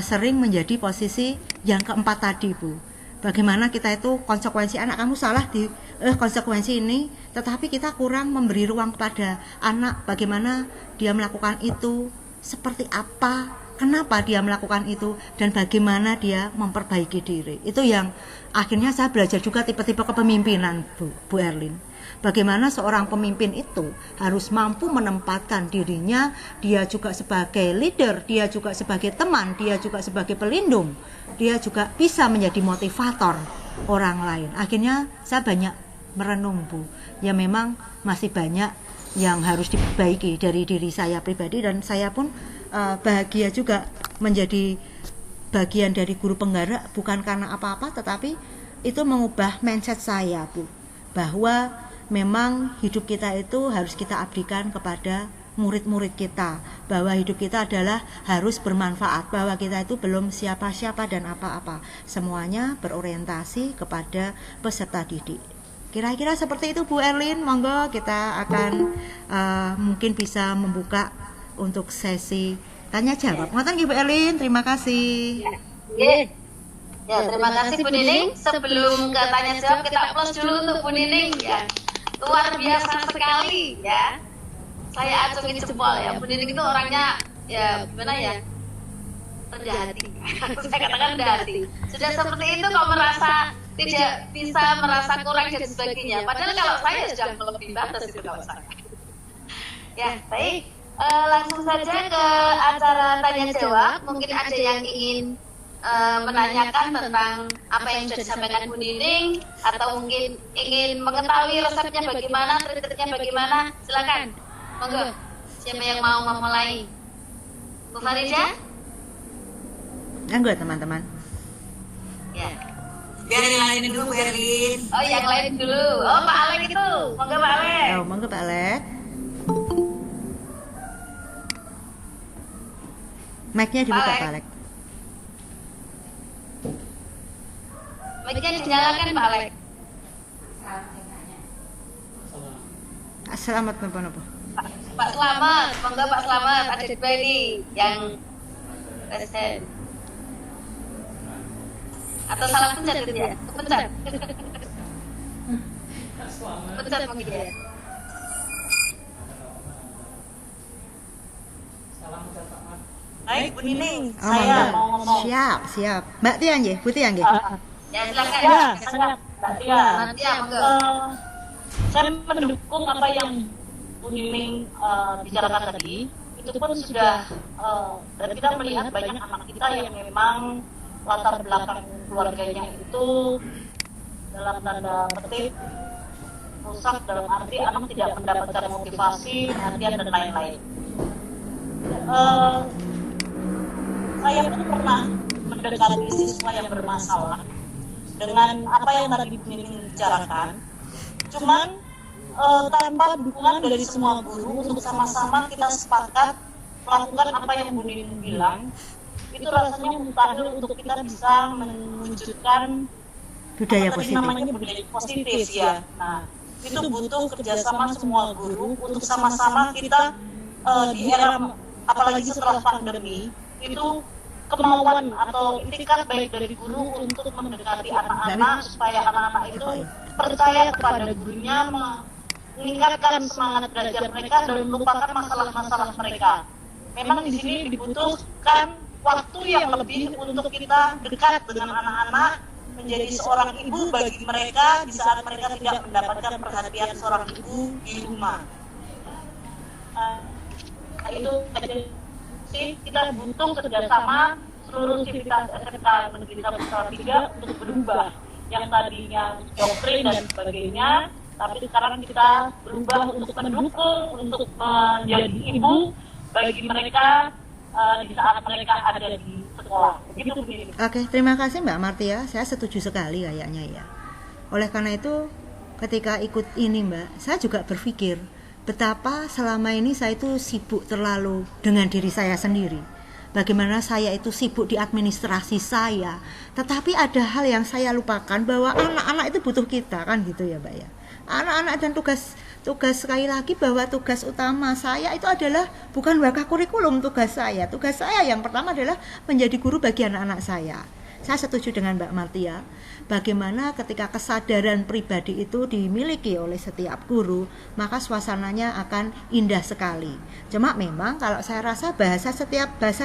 sering menjadi posisi yang keempat tadi, Bu. Bagaimana kita itu konsekuensi anak kamu salah di konsekuensi ini, tetapi kita kurang memberi ruang kepada anak bagaimana dia melakukan itu, seperti apa, kenapa dia melakukan itu, dan bagaimana dia memperbaiki diri. Itu yang akhirnya saya belajar juga tipe-tipe kepemimpinan, Bu Erlin. Bagaimana seorang pemimpin itu harus mampu menempatkan dirinya, dia juga sebagai leader, dia juga sebagai teman, dia juga sebagai pelindung, dia juga bisa menjadi motivator orang lain. Akhirnya saya banyak merenung, Bu. Ya memang masih banyak yang harus diperbaiki dari diri saya pribadi, dan saya pun bahagia juga menjadi bagian dari guru penggerak, bukan karena apa-apa, tetapi itu mengubah mindset saya, Bu, bahwa memang hidup kita itu harus kita abdikan kepada murid-murid kita, bahwa hidup kita adalah harus bermanfaat, bahwa kita itu belum siapa-siapa dan apa-apa, semuanya berorientasi kepada peserta didik. Kira-kira seperti itu, Bu Erlin. Monggo kita akan mungkin bisa membuka untuk sesi tanya jawab. Ngoten Bu Erlin, terima kasih. Ya, terima kasih Bu Nining. Sebelum ke tanya jawab, kita aplaus dulu untuk Bu Nining ya. Luar biasa sekali ya. Saya acungin jempol ya. Bu Nining itu orangnya ya gimana ya? Rendah hati. Saya katakan rendah hati. Sudah seperti itu kok merasa tidak bisa, merasa kurang dan sebagainya. Padahal kalau saya sudah melebihi batas itu kalau saya. Ya, baik. Langsung saja ke acara tanya jawab. Mungkin ada yang ingin menanyakan tentang apa yang sudah disampaikan Bu Nining, atau mungkin ingin mengetahui resepnya bagaimana, triknya bagaimana, silakan. Monggo, siapa yang mau memulai? Bu Farida? Enggak, teman-teman. Ya. Biar yang lain dulu, Bu Erlin. Oh, yang lain dulu. Oh, Pak Alek itu. Monggo Pak Alek. Oh, monggo Pak Alek. Mic-nya dibuka Pak Pak Alek. Mic-nya dinyalakan Pak Alek. Selamat nopo. Pak Slamet, monggo Pak Slamet, ada dua ini yang present. Atau salah pencet itu ya? Pencet. Pencet mungkin ya. Baik, Bu Nining, Oh, saya monggo. mau ngomong. Siap. Mbak Tia nggih, Bu Tia nggih. Ya silakan. Ya, sangat, Mbak Tia. Nanti ya monggo. Saya mendukung apa yang Bu Nining bicarakan tadi. Itu pun sudah, dan kita melihat banyak anak kita yang memang latar belakang keluarganya itu dalam tanda petik rusak, dalam arti anak tidak mendapatkan motivasi, perhatian dan lain-lain. Saya pun pernah mendekati siswa yang bermasalah dengan apa yang tadi Bu Nining bicarakan. Cuman tanpa dukungan dari semua guru untuk sama-sama kita sepakat melakukan apa yang Bu Nining bilang, itu rasanya mustahil untuk kita bisa menunjukkan Budaya apa tadi positif. namanya budaya positif ya. Nah, itu butuh kerjasama semua guru untuk sama-sama kita di era apalagi setelah pandemi itu kemauan atau itikat baik dari guru untuk mendekati anak-anak supaya anak-anak itu percaya kepada gurunya, meningkatkan semangat belajar mereka dan melupakan masalah-masalah mereka. Memang di sini dibutuhkan waktu yang lebih untuk kita dekat dengan anak-anak, menjadi seorang ibu bagi mereka di saat mereka tidak mendapatkan perhatian seorang ibu di rumah. Itu sih kita butuh kerjasama seluruh sivitas SMK Negeri 1 Salatiga untuk berubah yang tadinya doktrin dan sebagainya, tapi sekarang kita berubah untuk mendukung, untuk menjadi ibu bagi mereka di saat mereka ada di sekolah. Begitu Bu Nining. Oke, terima kasih Mbak Martia. Saya setuju sekali kayaknya ya. Oleh karena itu, ketika ikut ini Mbak, saya juga berpikir betapa selama ini saya itu sibuk terlalu dengan diri saya sendiri. Bagaimana saya itu sibuk di administrasi saya, tetapi ada hal yang saya lupakan bahwa anak-anak itu butuh kita, kan gitu ya Mbak ya. Anak-anak dan tugas sekali lagi bahwa tugas utama saya itu adalah bukan wakah kurikulum tugas saya. Tugas saya yang pertama adalah menjadi guru bagi anak-anak saya. Saya setuju dengan Mbak Martia, bagaimana ketika kesadaran pribadi itu dimiliki oleh setiap guru, maka suasananya akan indah sekali. Cuma memang kalau saya rasa bahasa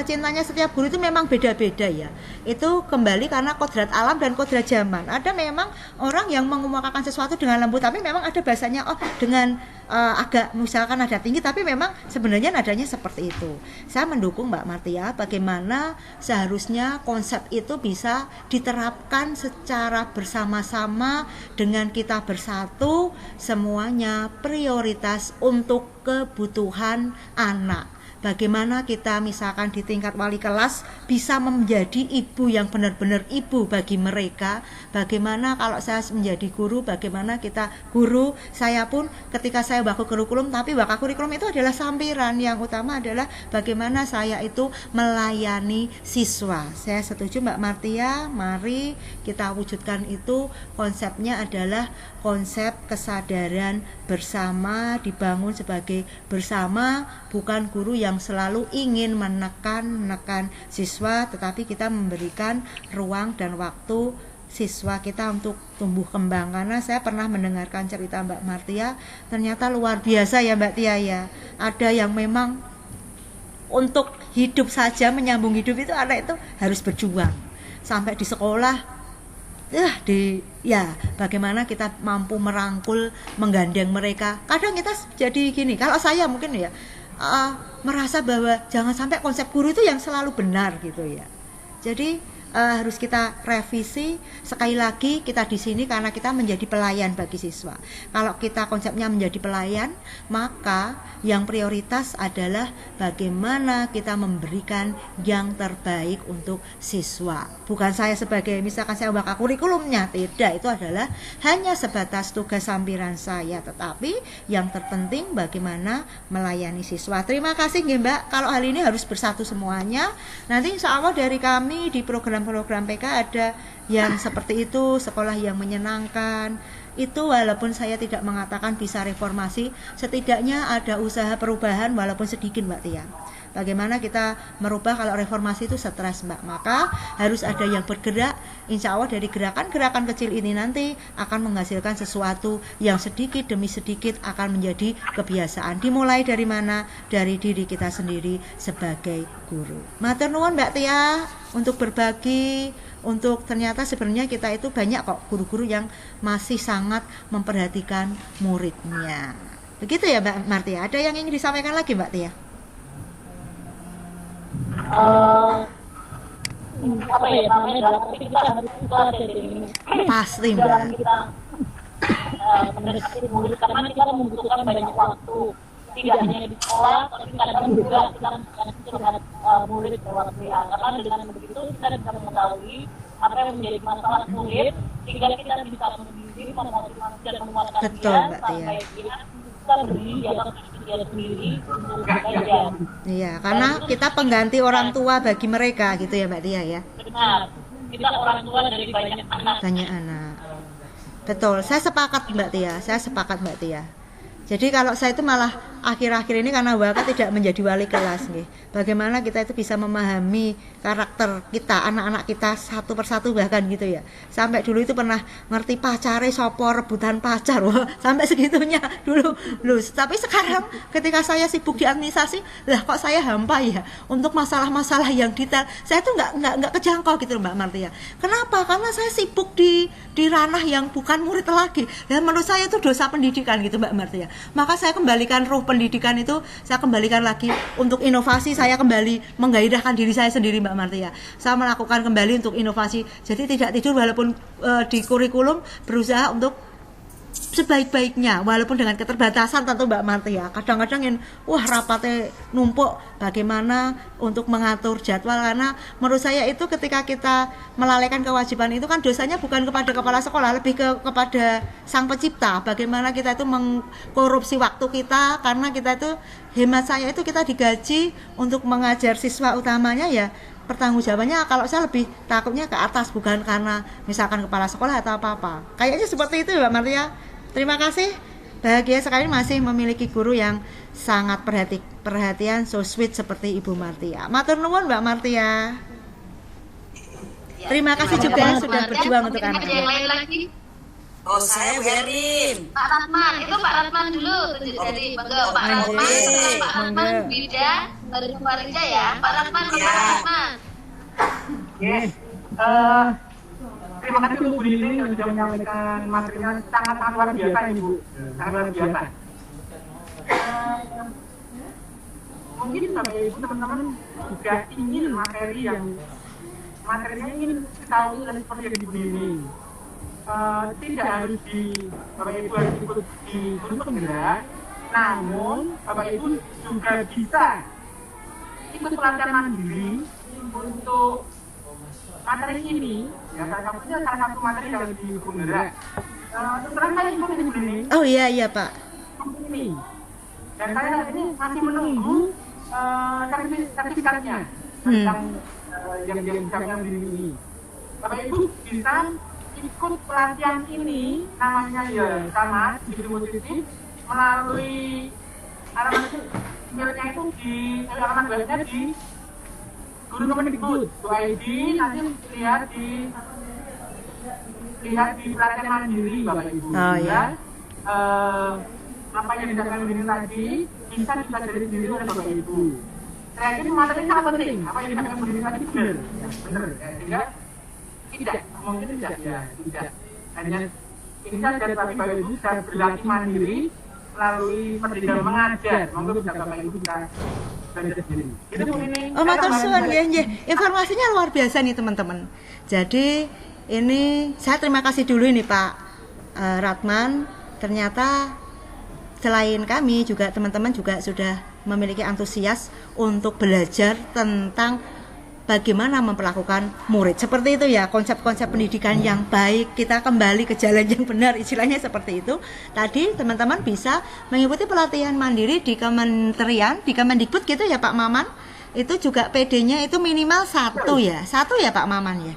cintanya setiap guru itu memang beda-beda ya. Itu kembali karena kodrat alam dan kodrat zaman. Ada memang orang yang mengemukakan sesuatu dengan lembut, tapi memang ada bahasanya dengan agak misalkan nada tinggi, tapi memang sebenarnya nadanya seperti itu. Saya mendukung Mbak Martia bagaimana seharusnya konsep itu bisa diterapkan secara bersama-sama dengan kita bersatu, semuanya prioritas untuk kebutuhan anak. Bagaimana kita misalkan di tingkat wali kelas bisa menjadi ibu yang benar-benar ibu bagi mereka. Bagaimana kalau saya menjadi guru, bagaimana kita guru, saya pun ketika saya wakil kurikulum, tapi wakil kurikulum itu adalah sampiran, yang utama adalah bagaimana saya itu melayani siswa. Saya setuju Mbak Martia, mari kita wujudkan itu. Konsepnya adalah konsep kesadaran bersama, dibangun sebagai bersama, bukan guru yang selalu ingin menekan siswa, tetapi kita memberikan ruang dan waktu siswa kita untuk tumbuh kembang. Karena saya pernah mendengarkan cerita Mbak Martia, ternyata luar biasa ya Mbak Tia ya. Ada yang memang untuk hidup saja, menyambung hidup itu anak itu harus berjuang sampai di sekolah. Bagaimana kita mampu merangkul, menggandeng mereka. Kadang kita jadi gini, kalau saya mungkin ya merasa bahwa jangan sampai konsep guru itu yang selalu benar gitu ya. Jadi harus kita revisi sekali lagi. Kita di sini karena kita menjadi pelayan bagi siswa. Kalau kita konsepnya menjadi pelayan, maka yang prioritas adalah bagaimana kita memberikan yang terbaik untuk siswa. Bukan saya sebagai misalkan saya bakal kurikulumnya, tidak, itu adalah hanya sebatas tugas sampiran saya, tetapi yang terpenting bagaimana melayani siswa. Terima kasih Mbak. Kalau hal ini harus bersatu semuanya. Nanti insya Allah dari kami di program-program PK ada yang seperti itu, sekolah yang menyenangkan. Itu walaupun saya tidak mengatakan bisa reformasi, setidaknya ada usaha perubahan walaupun sedikit Mbak Tia. Bagaimana kita merubah, kalau reformasi itu stres Mbak, maka harus ada yang bergerak. Insya Allah dari gerakan-gerakan kecil ini nanti akan menghasilkan sesuatu yang sedikit demi sedikit akan menjadi kebiasaan. Dimulai dari mana? Dari diri kita sendiri sebagai guru. Matur nuwun Mbak Tia untuk berbagi, untuk ternyata sebenarnya kita itu banyak kok guru-guru yang masih sangat memperhatikan muridnya. Begitu ya Mbak Martia. Ada yang ingin disampaikan lagi Mbak Tia? Apa ya namanya, dalam arti kita harus ikhlas ya ini. Pasti Mbak. Dalam kita mendekati murid, karena kita membutuhkan banyak waktu, tidak hanya di sekolah, tapi kadang juga kita terhadap murid lewat WA. Karena dengan begitu kita bisa mengetahui apa yang menjadi masalah murid, sehingga kita bisa mendidik, memotivasi dan menguatkan dia sampai dia terbeli di atas dia sendiri untuk belajar. Iya, karena kita pengganti orang tua bagi mereka gitu ya Mbak Tia ya. Benar, kita orang tua dari banyak anak. Banyak anak. Betul, saya sepakat Mbak Tia, saya sepakat Mbak Tia. Jadi kalau saya itu malah akhir-akhir ini karena Waka tidak menjadi wali kelas nih. Bagaimana kita itu bisa memahami karakter kita, anak-anak kita satu persatu bahkan gitu ya. Sampai dulu itu pernah ngerti pacare sopo, rebutan pacar. Wah, sampai segitunya dulu. Loh, tapi sekarang ketika saya sibuk di administrasi, lah kok saya hampa ya untuk masalah-masalah yang detail. Saya tuh nggak kejangkau gitu Mbak Martia. Kenapa? Karena saya sibuk di ranah yang bukan murid lagi. Dan menurut saya itu dosa pendidikan gitu Mbak Martia. Maka saya kembalikan ruh pendidikan itu, saya kembalikan lagi untuk inovasi, saya kembali menggairahkan diri saya sendiri Mbak Martia. Saya melakukan kembali untuk inovasi, jadi tidak tidur walaupun di kurikulum berusaha untuk sebaik-baiknya walaupun dengan keterbatasan tentu Mbak Martia. Kadang-kadang yang rapatnya numpuk, bagaimana untuk mengatur jadwal, karena menurut saya itu ketika kita melalaikan kewajiban itu kan dosanya bukan kepada kepala sekolah, lebih kepada sang pencipta. Bagaimana kita itu mengkorupsi waktu kita, karena kita itu hemat saya itu kita digaji untuk mengajar siswa utamanya ya. Pertanggungjawabannya kalau saya lebih takutnya ke atas, bukan karena misalkan kepala sekolah atau apa-apa. Kayaknya seperti itu Mbak Martia. Terima kasih. Bahagia sekali masih memiliki guru yang sangat perhatian, so sweet seperti Ibu Martia. Matur nuwun Mbak Martia. Terima kasih juga sudah berjuang untuk anak. Yang lain lagi? Oh, saya Berin. Pak Ratman, itu Pak Ratman dulu. Jadi bangga Pak Ratman, Bida, dari Farija ya. Pak Ratman, Pak Ratman. Yes. Terima kasih Bu Dini yang sudah menyampaikan materinya sangat luar biasa ini Bu. Sangat luar biasa. Mungkin sampai Ibu teman-teman juga ingin materinya ingin tahu seperti yang di Bu Dini. Tidak harus Bapak Ibu harus ikut di guru penggerak, namun Bapak Ibu juga bisa ikut pelatihan mandiri untuk materi ini. Ya, salah satu materi yang di penggerak. Setelah saya ikut ini. Oh iya Pak. Ini. Dan saya ini masih menunggu sertifikatnya tentang yang bisa ini. Bapak Ibu bisa ikut pelatihan ini, namanya ya sama di positif, melalui alamat emailnya itu di alamat webnya di guru.kemendikbud.id. nanti lihat di pelatihan mandiri Bapak Ibu. Oh ya. Apa yang dilakukan ini tadi bisa dipelajari sendiri oleh Bapak Ibu. Saya yakin materi sangat penting. Apa yang dilakukan sendiri tadi benar, sehingga tidak, mungkin tidak. Hanya ini saja, tapi Bapak Ibu bisa berlatih mandiri melalui pendidikan mengajar. Monggo bisa Bapak Ibu bisa Oh, matur suwun nggih. Informasinya luar biasa nih teman-teman. Jadi ini saya terima kasih dulu ini Pak Ratman. Ternyata selain kami juga teman-teman juga sudah memiliki antusias untuk belajar tentang bagaimana memperlakukan murid. Seperti itu ya, konsep-konsep pendidikan yang baik, kita kembali ke jalan yang benar, istilahnya seperti itu. Tadi teman-teman bisa mengikuti pelatihan mandiri di kementerian, di Kemendikbud gitu ya Pak Maman. Itu juga PD-nya itu minimal 1 ya. 1 ya Pak Maman ya?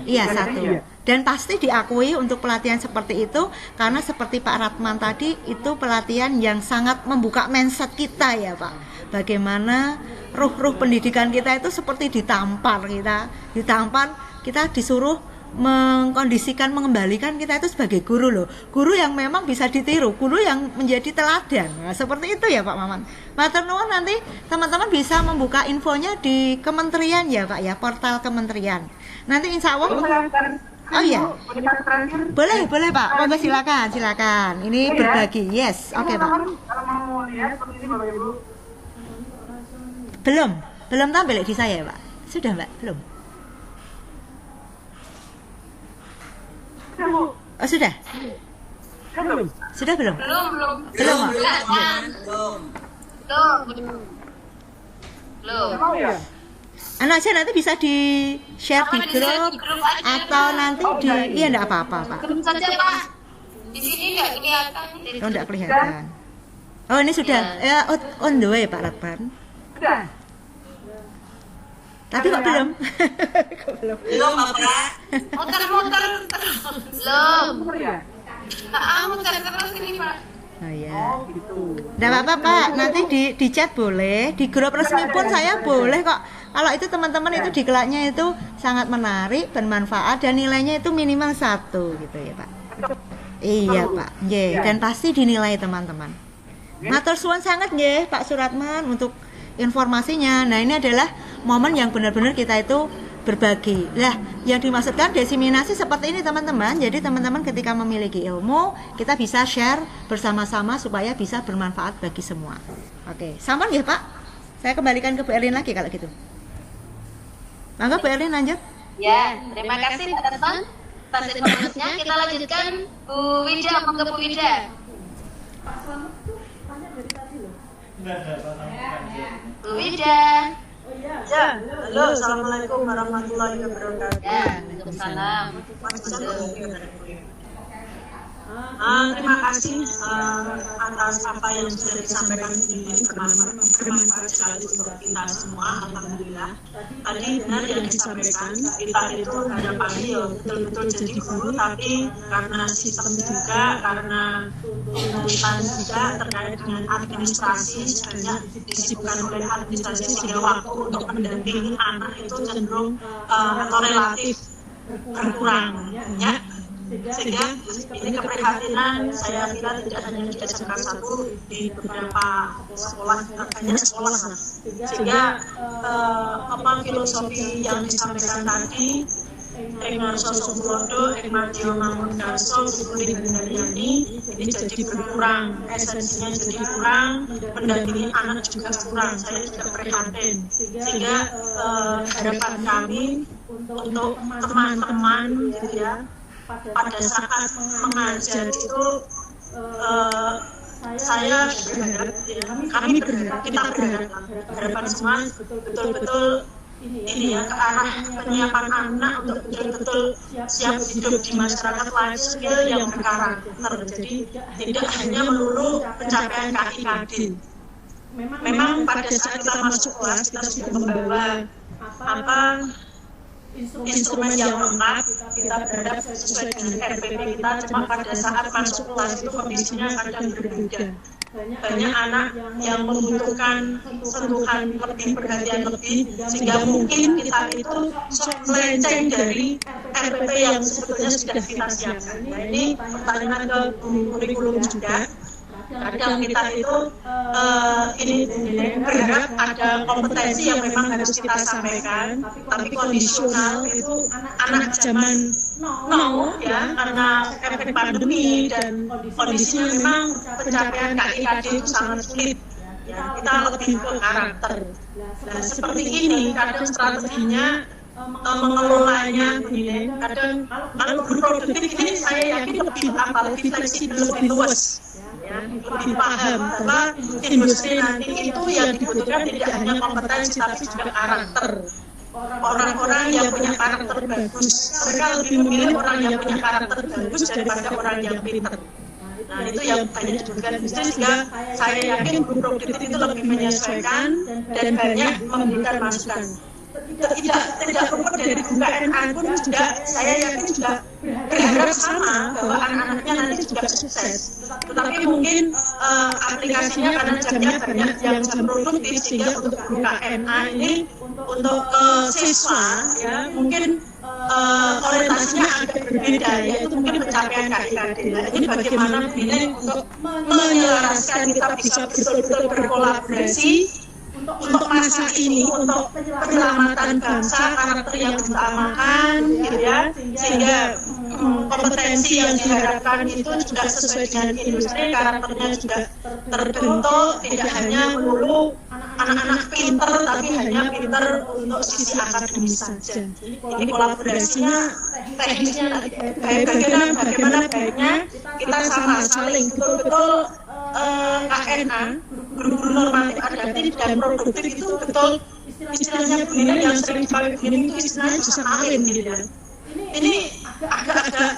Iya, 1. Dan pasti diakui untuk pelatihan seperti itu, karena seperti Pak Ratman tadi, itu pelatihan yang sangat membuka mindset kita ya Pak. Bagaimana ruh-ruh pendidikan kita itu seperti ditampar, kita disuruh mengkondisikan, mengembalikan kita itu sebagai guru loh. Guru yang memang bisa ditiru, guru yang menjadi teladan. Nah, seperti itu ya Pak Maman. Matur nuwun, nanti teman-teman bisa membuka infonya di kementerian ya Pak ya, portal kementerian. Nanti insya Allah. Oh iya. Boleh Pak. Monggo silakan. Ini berbagi. Yes. Oke, Pak. Belum tampil di saya, Pak. Sudah, Mbak? Belum. Oh, sudah. Sudah belum? Belum. Anak saya nanti bisa di share di grup atau nanti di iya enggak apa-apa Pak. Grup saja Pak. Di sini enggak kelihatan. Oh enggak kelihatan. Oh ini sudah ya on the way Pak Ratman. Sudah. Tapi kok belum? Belum apa? Muter-muter terus. Belum. Muter terus ini Pak. Oh ya. Gitu. Enggak apa-apa Pak, nanti di chat boleh, di grup resmi pun saya boleh kok. Kalau itu teman-teman itu diklatnya itu sangat menarik, bermanfaat dan nilainya itu minimal 1 gitu ya Pak. Iya Pak, nggih, dan pasti dinilai teman-teman. Matur suwun sangat nggih Pak Suratman untuk informasinya. Nah, ini adalah momen yang benar-benar kita itu berbagi. Lah, yang dimaksudkan diseminasi seperti ini teman-teman. Jadi teman-teman ketika memiliki ilmu, kita bisa share bersama-sama supaya bisa bermanfaat bagi semua. Oke, sama nggih Pak? Saya kembalikan ke Bu Erlin lagi kalau gitu. Mangga Bu Erlin lanjut. Ya, terima kasih Pak Ratman atas informasinya. Kita lanjutkan Bu Wida, monggo Bu Wida. Bu Wida. Ya, halo, assalamualaikum warahmatullahi wabarakatuh. Ya, waalaikumsalam. Terima kasih atas apa yang sudah disampaikan ini, bermanfaat sekali untuk kita semua, alhamdulillah. Tadi benar yang disampaikan, kita itu harapannya ya betul-betul jadi guru, tapi karena sistem juga, karena tuntutan juga terkait dengan administrasi, banyak disibukkan oleh administrasi sehingga waktu untuk mendampingi anak itu cenderung atau relatif berkurang, ya. Sehingga ini keprihatinan saya kira tidak hanya di SMK 1, di beberapa sekolah, banyak sekolah, sehingga filosofi yang disampaikan tadi Enggar Sosok Brodo, Enggar Dio Mangun Darso, Sukuri Bundaryani ini jadi berkurang, esensinya jadi kurang, mendampingi anak juga kurang. Saya juga prihatin, sehingga harapan kami untuk teman-teman gitu ya, pada saat mengajar itu saya berharap, kami berharap, kita berharap, harapan semua betul-betul ini ya, ke arah penyiapan anak untuk betul-betul siap hidup di masyarakat, life skill yang berkarakter. Jadi tidak hanya melulu pencapaian KIKD. Memang pada saat kita masuk kelas kita sudah membawa instrumen yang lengkap, kita berharap sesuai dengan RPP kita, cuma pada saat masuk kelas itu kondisinya kadang berbeda. Banyak anak yang membutuhkan sentuhan lebih, perhatian lebih, sehingga mungkin kita itu melenceng dari RPP yang sebetulnya sudah kita siapkan. Nah, ini pertanyaan ke kurikulum juga. Kadang kita itu ini berharap ada kompetensi yang memang harus kita sampaikan, tapi kondisional itu anak zaman now ya, karena efek pandemi dan kondisinya memang pencapaian KIKD itu sangat sulit. ya kita lebih ke karakter. Nah seperti ini kadang strateginya mengelolanya begini. Kadang kalau guru produktif ini saya yakin lebih fleksibel, lebih luas, ya, lebih paham bahwa industri nanti itu yang dibutuhkan tidak hanya kompetensi tapi juga karakter. Orang-orang yang punya karakter bagus, mereka lebih memilih orang yang punya karakter bagus daripada orang yang pintar. Nah itu yang banyak dibutuhkan industri, sehingga saya yakin guru produktif itu lebih menyesuaikan dan banyak memberikan masukan. Tidak luput dari guru KNA pun juga saya yakin juga berharap sama bahwa anak-anaknya nanti juga sukses. Tetapi mungkin aplikasinya karena jamnya banyak yang jam produktif, sehingga untuk guru KNA ini untuk siswa ya mungkin orientasinya agak berbeda, yaitu mungkin pencapaian KIKD. Ini bagaimana ini untuk menyelaraskan kita bisa betul-betul berkolaborasi untuk masa ini, untuk penyelamatan bangsa, karakter yang diutamakan, gitu ya, sehingga kompetensi yang diharapkan itu juga sesuai dengan industri, karakternya juga terbentuk, tidak hanya melulu anak-anak pinter, tapi hanya pinter untuk sisi akademis saja. Ini kolaborasinya, teknisnya, bagaimana baiknya kita sama saling betul-betul KNA, guru-guru normatif adaptif dan produktif itu betul istilahnya begini yang sering dipakai begini itu istilahnya bisa kawin gitu ya. Ini agak-agak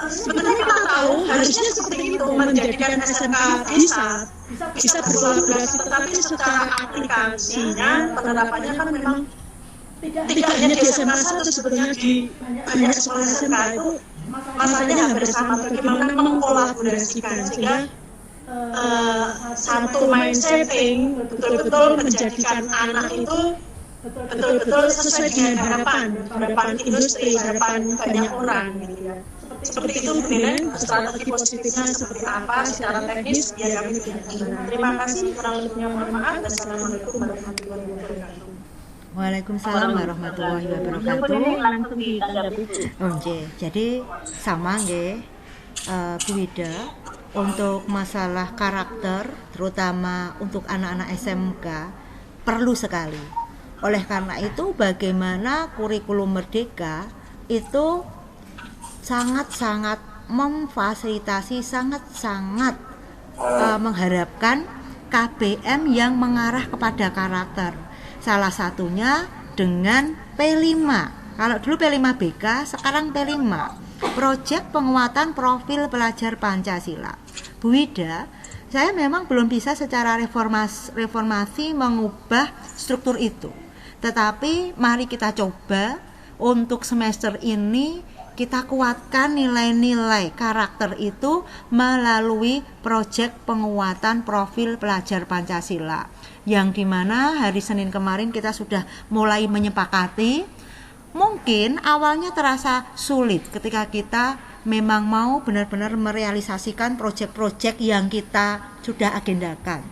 sebenarnya kita tahu harusnya seperti itu, menjadikan SMK bisa berkolaborasi, tetapi secara aplikasinya penerapannya kan memang tidak hanya di SMA 1, sebetulnya di banyak sekolah SMK itu masalahnya hampir sama, bagaimana mengkolaborasikan sehingga satu mind setting betul-betul menjadikan anak itu betul-betul sesuai dengan harapan industri, harapan banyak orang gitu ya. Seperti itu benar, strategi positifnya seperti apa secara teknis ya kami tidak tahu. Terima kasih, kurang lebihnya mohon maaf. Wassalamualaikum warahmatullahi wabarakatuh. Waalaikumsalam warahmatullahi wabarakatuh. Langsung ditanggapi. Jadi sama nggih Bu Wida, untuk masalah karakter terutama untuk anak-anak SMK perlu sekali. Oleh karena itu bagaimana kurikulum Merdeka itu sangat-sangat memfasilitasi, sangat-sangat mengharapkan KBM yang mengarah kepada karakter. Salah satunya dengan P5. Kalau dulu P5BK, sekarang P5. Proyek penguatan profil pelajar Pancasila. Bu Wida, saya memang belum bisa secara reformasi mengubah struktur itu. Tetapi mari kita coba untuk semester ini kita kuatkan nilai-nilai karakter itu melalui proyek penguatan profil pelajar Pancasila, yang dimana hari Senin kemarin kita sudah mulai menyepakati. Mungkin awalnya terasa sulit ketika kita memang mau benar-benar merealisasikan proyek-proyek yang kita sudah agendakan.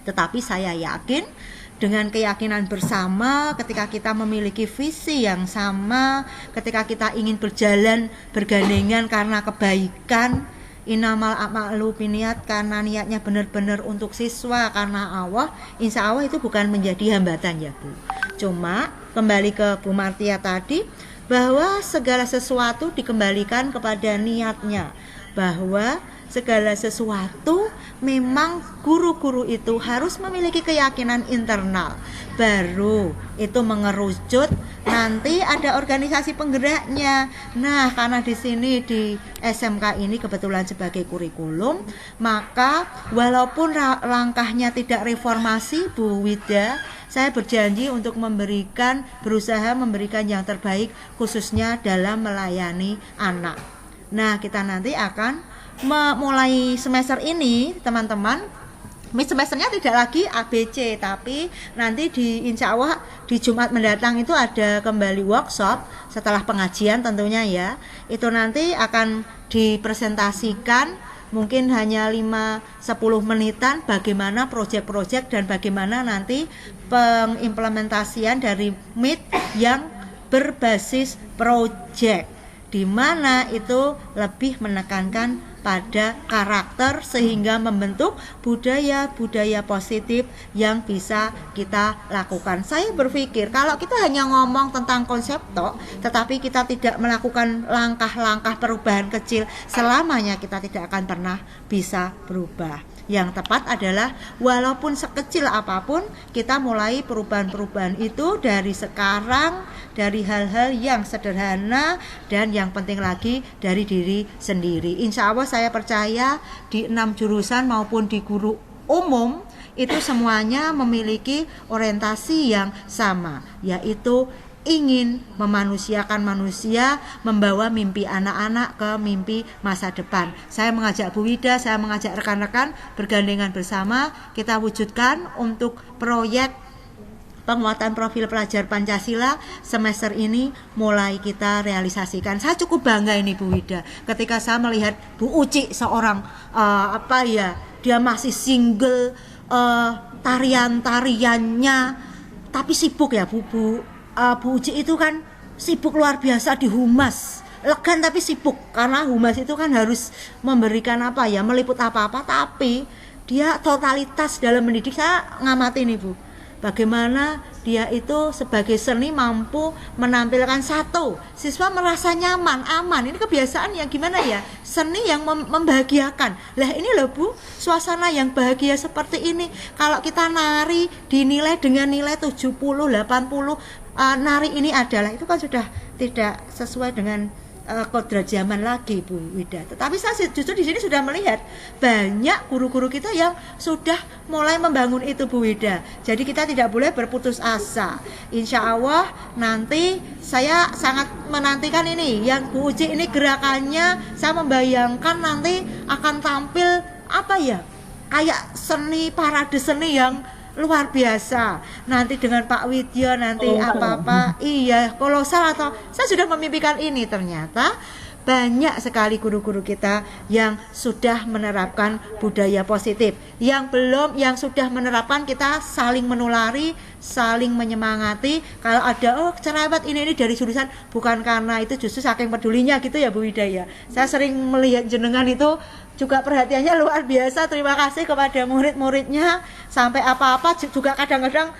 Tetapi saya yakin dengan keyakinan bersama, ketika kita memiliki visi yang sama, ketika kita ingin berjalan bergandengan karena kebaikan, inamal a'malu biniat, karena niatnya benar-benar untuk siswa karena Allah, insya Allah itu bukan menjadi hambatan ya Bu. Cuma kembali ke Bu Martia tadi, bahwa segala sesuatu dikembalikan kepada niatnya, bahwa segala sesuatu memang guru-guru itu harus memiliki keyakinan internal, baru itu mengerucut nanti ada organisasi penggeraknya. Nah, karena di sini di SMK ini kebetulan sebagai kurikulum, maka walaupun langkahnya tidak reformasi Bu Wida, saya berjanji untuk berusaha memberikan yang terbaik khususnya dalam melayani anak. Nah, kita nanti akan mulai semester ini teman-teman, semesternya tidak lagi ABC, tapi nanti insya Allah di Jumat mendatang itu ada kembali workshop setelah pengajian tentunya ya. Itu nanti akan dipresentasikan mungkin hanya 5-10 menitan bagaimana proyek-proyek dan bagaimana nanti pengimplementasian dari MIT yang berbasis proyek, di mana itu lebih menekankan pada karakter sehingga membentuk budaya-budaya positif yang bisa kita lakukan. Saya berpikir kalau kita hanya ngomong tentang konsep tok, tetapi kita tidak melakukan langkah-langkah perubahan kecil, selamanya kita tidak akan pernah bisa berubah. Yang tepat adalah walaupun sekecil apapun, kita mulai perubahan-perubahan itu dari sekarang, dari hal-hal yang sederhana, dan yang penting lagi dari diri sendiri. Insya Allah saya percaya di 6 jurusan maupun di guru umum itu semuanya memiliki orientasi yang sama, yaitu ingin memanusiakan manusia, membawa mimpi anak-anak ke mimpi masa depan. Saya mengajak Bu Wida, saya mengajak rekan-rekan bergandengan bersama, kita wujudkan untuk proyek penguatan profil pelajar Pancasila semester ini mulai kita realisasikan. Saya cukup bangga ini Bu Wida, ketika saya melihat Bu Uci seorang dia masih single, tarian-tariannya, tapi sibuk ya Bu Uci itu kan sibuk luar biasa di humas, elegan tapi sibuk, karena humas itu kan harus memberikan meliput apa-apa, tapi dia totalitas dalam mendidik. Saya ngamati nih Bu, bagaimana dia itu sebagai seni mampu menampilkan satu, siswa merasa nyaman, aman. Ini kebiasaan yang gimana ya, seni yang membahagiakan. Lah ini loh Bu, suasana yang bahagia seperti ini. Kalau kita nari dinilai dengan nilai 70, 80, nari ini adalah, itu kan sudah tidak sesuai dengan kodrat zaman lagi Bu Wida. Tetapi saya justru di sini sudah melihat banyak guru-guru kita yang sudah mulai membangun itu Bu Wida. Jadi kita tidak boleh berputus asa. Insya Allah nanti saya sangat menantikan ini yang Bu Uci ini gerakannya. Saya membayangkan nanti akan tampil kayak seni, parade seni yang luar biasa. Nanti dengan Pak Widya nanti kolosal, atau saya sudah memimpikan ini. Ternyata banyak sekali guru-guru kita yang sudah menerapkan budaya positif. Yang belum, yang sudah menerapkan, kita saling menulari, saling menyemangati. Kalau ada cerewet ini dari jurusan, bukan karena itu, justru saking pedulinya gitu ya Bu Wida ya. Saya sering melihat jenengan itu juga perhatiannya luar biasa. Terima kasih kepada murid-muridnya, sampai apa-apa juga kadang-kadang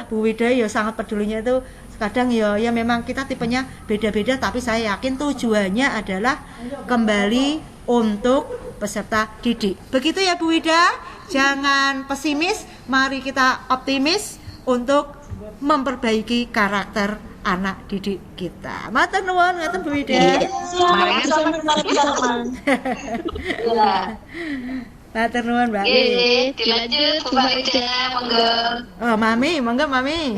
Bu Wida ya sangat pedulinya itu. Kadang ya memang kita tipenya beda-beda, tapi saya yakin tujuannya adalah kembali untuk peserta didik. Begitu ya Bu Wida, jangan pesimis, mari kita optimis untuk memperbaiki karakter anak didik kita. Matur nuwun ngaten Bu Wida. Matur nuwun Mbak. Dilanjut Bu Wida, monggo. Mami, monggo Mami.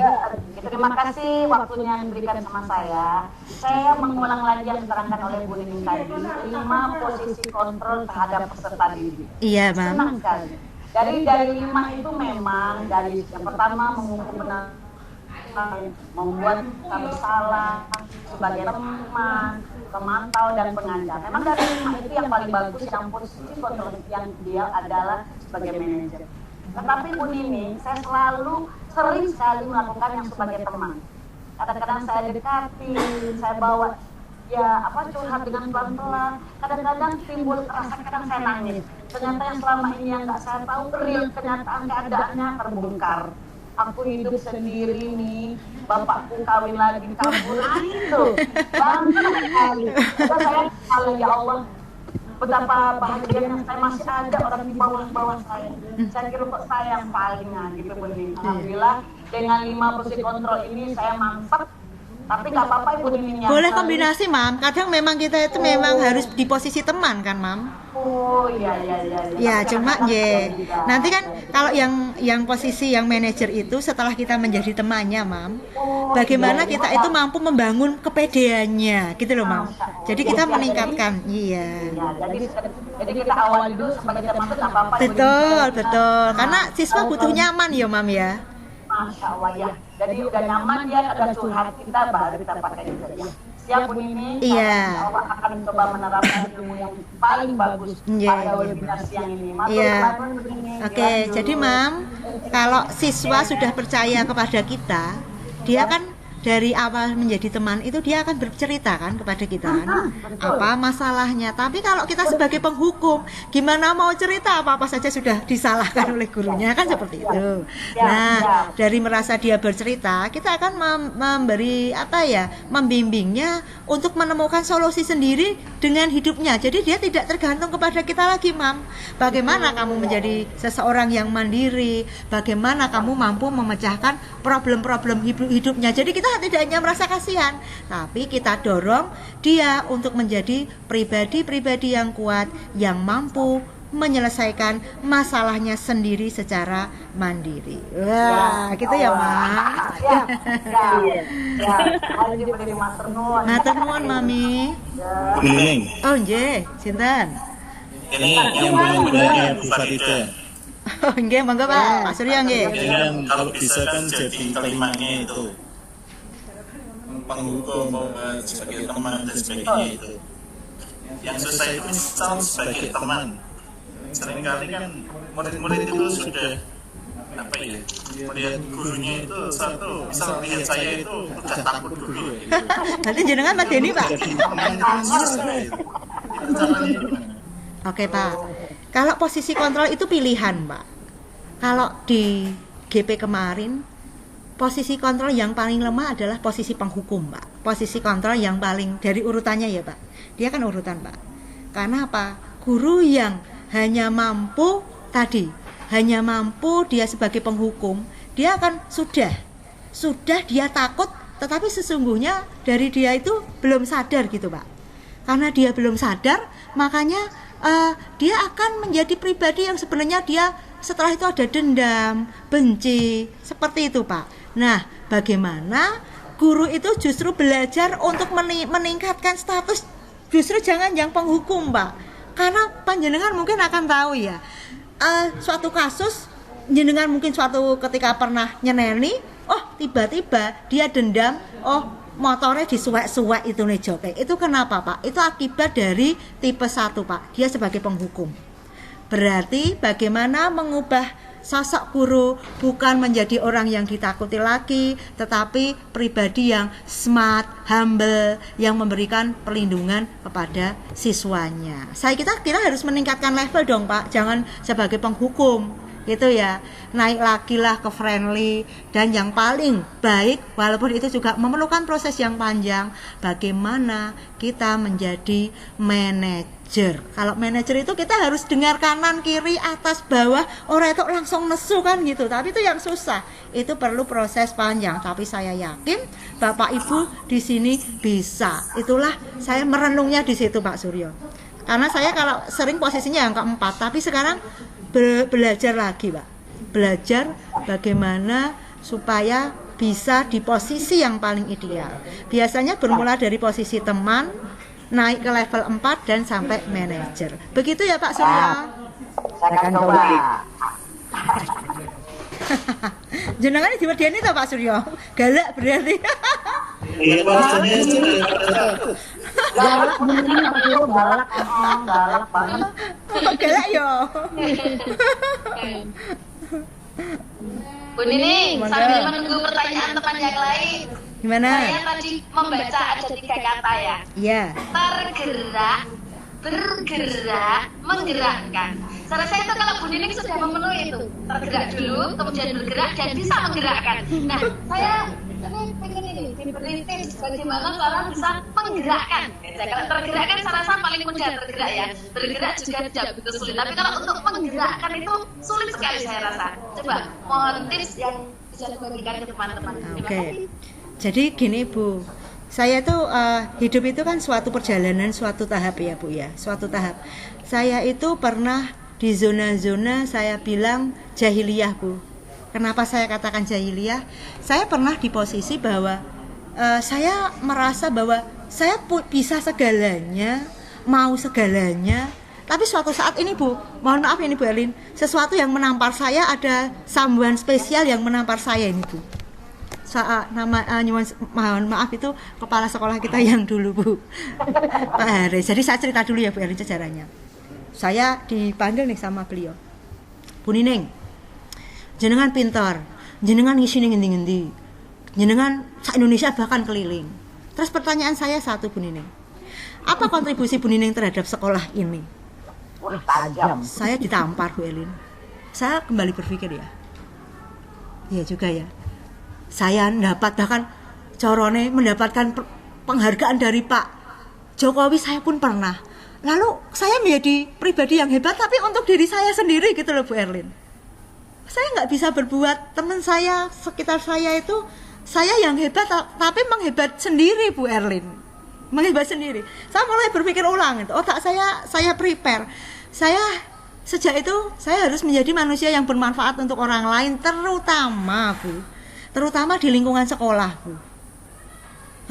Terima kasih waktunya yang diberikan sama saya. Saya mengulang lagi yang diterangkan oleh Bu Nining tadi, 5 posisi kontrol terhadap peserta didik. Iya, Mam. Senang sekali. Dari 5 itu memang dari yang pertama mengumpulkan benar, membuat kami salah sebagai teman, pemantau dan pengajar. Memang dari 5 itu yang paling bagus, yang posisi kontrol yang dia adalah sebagai manajer. Tetapi Bu Nining, saya sering sekali melakukan yang sebagai teman. Kadang-kadang saya dekati, saya bawa curhat dengan pelan-pelan. Kadang-kadang timbul rasa, kadang saya nangis. Ternyata yang selama ini yang nggak saya tahu, real kenyataan keadaannya terbongkar. Aku hidup sendiri nih, bapakku kawin lagi di kampung. Itu bangga sekali. Saya sekali, ya Allah, betapa bahagianya saya masih ada orang di bawah saya. Saya kira kok saya yang paling gitu benih. Alhamdulillah dengan 5 posisi kontrol ini saya mantap. Tapi nggak apa-apa Ibu Nining. Boleh kombinasi Mam. Kadang memang kita itu memang harus di posisi teman kan Mam. Iya. Ya cuma nanti kan kalau yang posisi yang manajer itu setelah kita menjadi temannya Mam, bagaimana kita itu mampu membangun kepedeannya gitu loh Mam. Jadi kita meningkatkan. Iya. Jadi kita awali dulu sebagai teman itu apa-apa. Betul. Karena siswa butuh nyaman ya Mam ya. Masya Allah ya. Jadi udah nyaman dia, ada curhat kita, baru kita pakai itu ya. Siap Bu Nining. Iya. Allah akan coba menerapkan ilmu yang paling bagus pada webinar siang ini. Iya. Oke, jadi Mam, kalau siswa sudah percaya kepada kita, dia kan dari awal menjadi teman itu dia akan bercerita kan kepada kita kan apa masalahnya. Tapi kalau kita sebagai penghukum, gimana mau cerita, apa saja sudah disalahkan oleh gurunya kan seperti itu. Nah, dari merasa dia bercerita, kita akan memberi membimbingnya untuk menemukan solusi sendiri dengan hidupnya. Jadi dia tidak tergantung kepada kita lagi, Mam. Bagaimana kamu menjadi seseorang yang mandiri, bagaimana kamu mampu memecahkan problem-problem hidupnya. Jadi kita tidak hanya merasa kasihan, tapi kita dorong dia untuk menjadi pribadi-pribadi yang kuat, yang mampu menyelesaikan masalahnya sendiri secara mandiri. Wah, gitu ya, Mak. Matur nuwun, Mami. Oh, nggih, sinten? Ini yang belum Bu Farida. Oh, nggih, monggo Pak. Pak Surya nggih. Kalau bisa kan jadi kelimanya itu penghukum sebagai teman dan sebagainya itu. Yang susah itu misal sebagai teman. Seringkali kan murid-murid itu sudah melihat gurunya itu satu, misal lihat saya itu udah takut dulu. Nanti jenengan Pak Deni, Pak. Oke, Pak. Kalau posisi kontrol itu pilihan, Pak. Kalau di GP kemarin, posisi kontrol yang paling lemah adalah posisi penghukum, Pak. Posisi kontrol yang paling dari urutannya ya, Pak. Dia kan urutan, Pak. Karena apa? Guru yang hanya mampu dia sebagai penghukum, dia akan sudah dia takut, tetapi sesungguhnya dari dia itu belum sadar gitu, Pak. Karena dia belum sadar, makanya dia akan menjadi pribadi yang sebenarnya dia setelah itu ada dendam, benci, seperti itu, Pak. Nah, bagaimana guru itu justru belajar untuk meningkatkan status, justru jangan yang penghukum, Pak. Karena panjenengan mungkin akan tahu ya, suatu kasus jenengan mungkin suatu ketika pernah nyeneni, oh tiba-tiba dia dendam, oh motornya disuwek-suwek itu nih joke. Itu kenapa, Pak? Itu akibat dari tipe 1, Pak. Dia sebagai penghukum. Berarti bagaimana mengubah sosok guru bukan menjadi orang yang ditakuti lagi, tetapi pribadi yang smart, humble, yang memberikan perlindungan kepada siswanya. Kita harus meningkatkan level dong, Pak. Jangan sebagai penghukum, gitu ya. Naik lagi lah ke friendly, dan yang paling baik, walaupun itu juga memerlukan proses yang panjang, bagaimana kita menjadi manajer. Kalau manajer itu kita harus dengar kanan, kiri, atas, bawah, orang itu langsung nesu kan gitu. Tapi itu yang susah. Itu perlu proses panjang. Tapi saya yakin Bapak Ibu di sini bisa. Itulah saya merenungnya di situ, Pak Suryo. Karena saya kalau sering posisinya yang keempat, tapi sekarang belajar lagi, Pak. Belajar bagaimana supaya bisa di posisi yang paling ideal. Biasanya bermula dari posisi teman, naik ke level 4 dan sampai manajer. Begitu ya, Pak Surya? Saya akan coba. Jenengan diwedeni to, Pak Surya? Galak berarti. Iya, maksudnya Galak beneran Pak Surya, galak banget. Galak yo. Bu Nining, sambil menunggu pertanyaan teman yang lain. Gimana? Saya tadi membaca ada 3 kata ya. Iya. Tergerak, bergerak, menggerakkan. Saya rasa itu kalau Bu Nining sudah memenuhi itu, tergerak dulu, kemudian bergerak dan bisa menggerakkan. Nah, saya ini pengen ini diberi tips bagaimana seorang bisa menggerakkan. Kalau tergerak kan saya rasa paling mudah tergerak ya. Bergerak juga tidak begitu sulit. Tapi kalau untuk menggerakkan itu sulit sekali saya rasa. Coba mohon tips yang bisa dibagikan ke teman-teman. Oke. Jadi gini, Bu. Saya itu hidup itu kan suatu perjalanan, suatu tahap ya, Bu ya. Suatu tahap. Saya itu pernah di zona-zona saya bilang jahiliyah, Bu. Kenapa saya katakan jahiliyah? Saya pernah di posisi bahwa saya merasa bahwa saya bisa segalanya, mau segalanya. Tapi suatu saat ini, Bu, mohon maaf ini Bu Erlin, sesuatu yang menampar saya, ada someone spesial yang menampar saya ini, Bu. Mohon maaf itu kepala sekolah kita yang dulu, Bu, Pak Haris. Jadi saya cerita dulu ya Bu Erlin sejarahnya. Saya dipanggil nih sama beliau, Bu Nining, jenengan pintar, jenengan ngisi ngendi-ngendi, jenengan se-Indonesia bahkan keliling. Terus pertanyaan saya satu, Bu Nining. Apa kontribusi Bu Nining terhadap sekolah ini? Wah, tajam. Saya ditampar, Bu Elin. Saya kembali berpikir ya. Iya juga ya. Saya bahkan corone mendapatkan penghargaan dari Pak Jokowi, saya pun pernah. Lalu saya menjadi pribadi yang hebat, tapi untuk diri saya sendiri gitu loh, Bu Erlin. Saya nggak bisa berbuat, teman saya, sekitar saya itu, saya yang hebat, tapi menghebat sendiri, Bu Erlin. Menghebat sendiri. Saya mulai berpikir ulang, itu otak saya prepare. Saya sejak itu saya harus menjadi manusia yang bermanfaat untuk orang lain, terutama di lingkungan sekolah, Bu.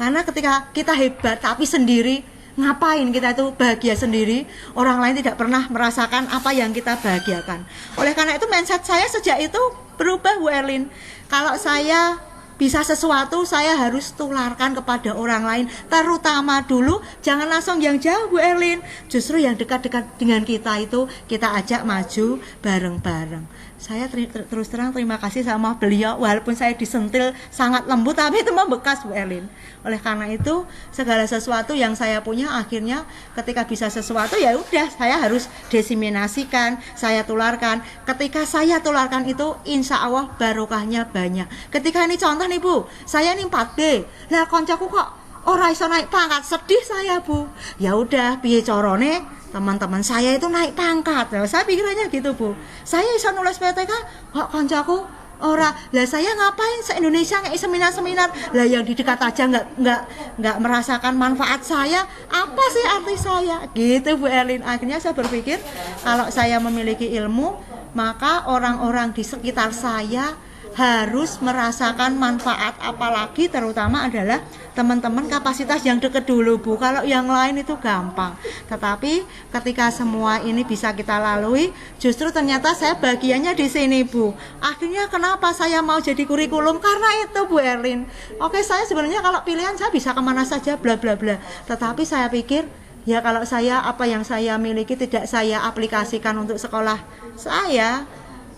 Karena ketika kita hebat tapi sendiri, ngapain kita itu bahagia sendiri, orang lain tidak pernah merasakan apa yang kita bahagiakan. Oleh karena itu mindset saya sejak itu berubah, Bu Erlin. Kalau saya bisa sesuatu, saya harus tularkan kepada orang lain, terutama dulu jangan langsung yang jauh, Bu Erlin. Justru yang dekat-dekat dengan kita itu kita ajak maju bareng-bareng. Saya terus terang terima kasih sama beliau, walaupun saya disentil sangat lembut, tapi itu membekas, Bu Erlin. Oleh karena itu segala sesuatu yang saya punya akhirnya ketika bisa sesuatu ya udah saya harus diseminasikan, saya tularkan. Ketika saya tularkan itu insya Allah barokahnya banyak. Ketika ini contoh nih, Bu, saya ini 4B, lah koncoku kok ora iso naik pangkat, sedih saya, Bu. Ya udah piye carane teman-teman saya itu naik pangkat. Nah, saya pikirannya gitu, Bu. Saya bisa nulis PTK kok koncoku ora. Lah saya ngapain se-Indonesia ngisi seminar-seminar, lah yang di dekat aja nggak merasakan manfaat saya, apa sih arti saya gitu, Bu Erlin. Akhirnya saya berpikir kalau saya memiliki ilmu, maka orang-orang di sekitar saya harus merasakan manfaat, apalagi terutama adalah teman-teman kapasitas yang dekat dulu, Bu. Kalau yang lain itu gampang. Tetapi ketika semua ini bisa kita lalui, justru ternyata saya bagiannya di sini, Bu. Akhirnya kenapa saya mau jadi kurikulum? Karena itu, Bu Erlin. Oke, saya sebenarnya kalau pilihan saya bisa kemana saja, bla bla bla. Tetapi saya pikir ya kalau saya apa yang saya miliki tidak saya aplikasikan untuk sekolah saya,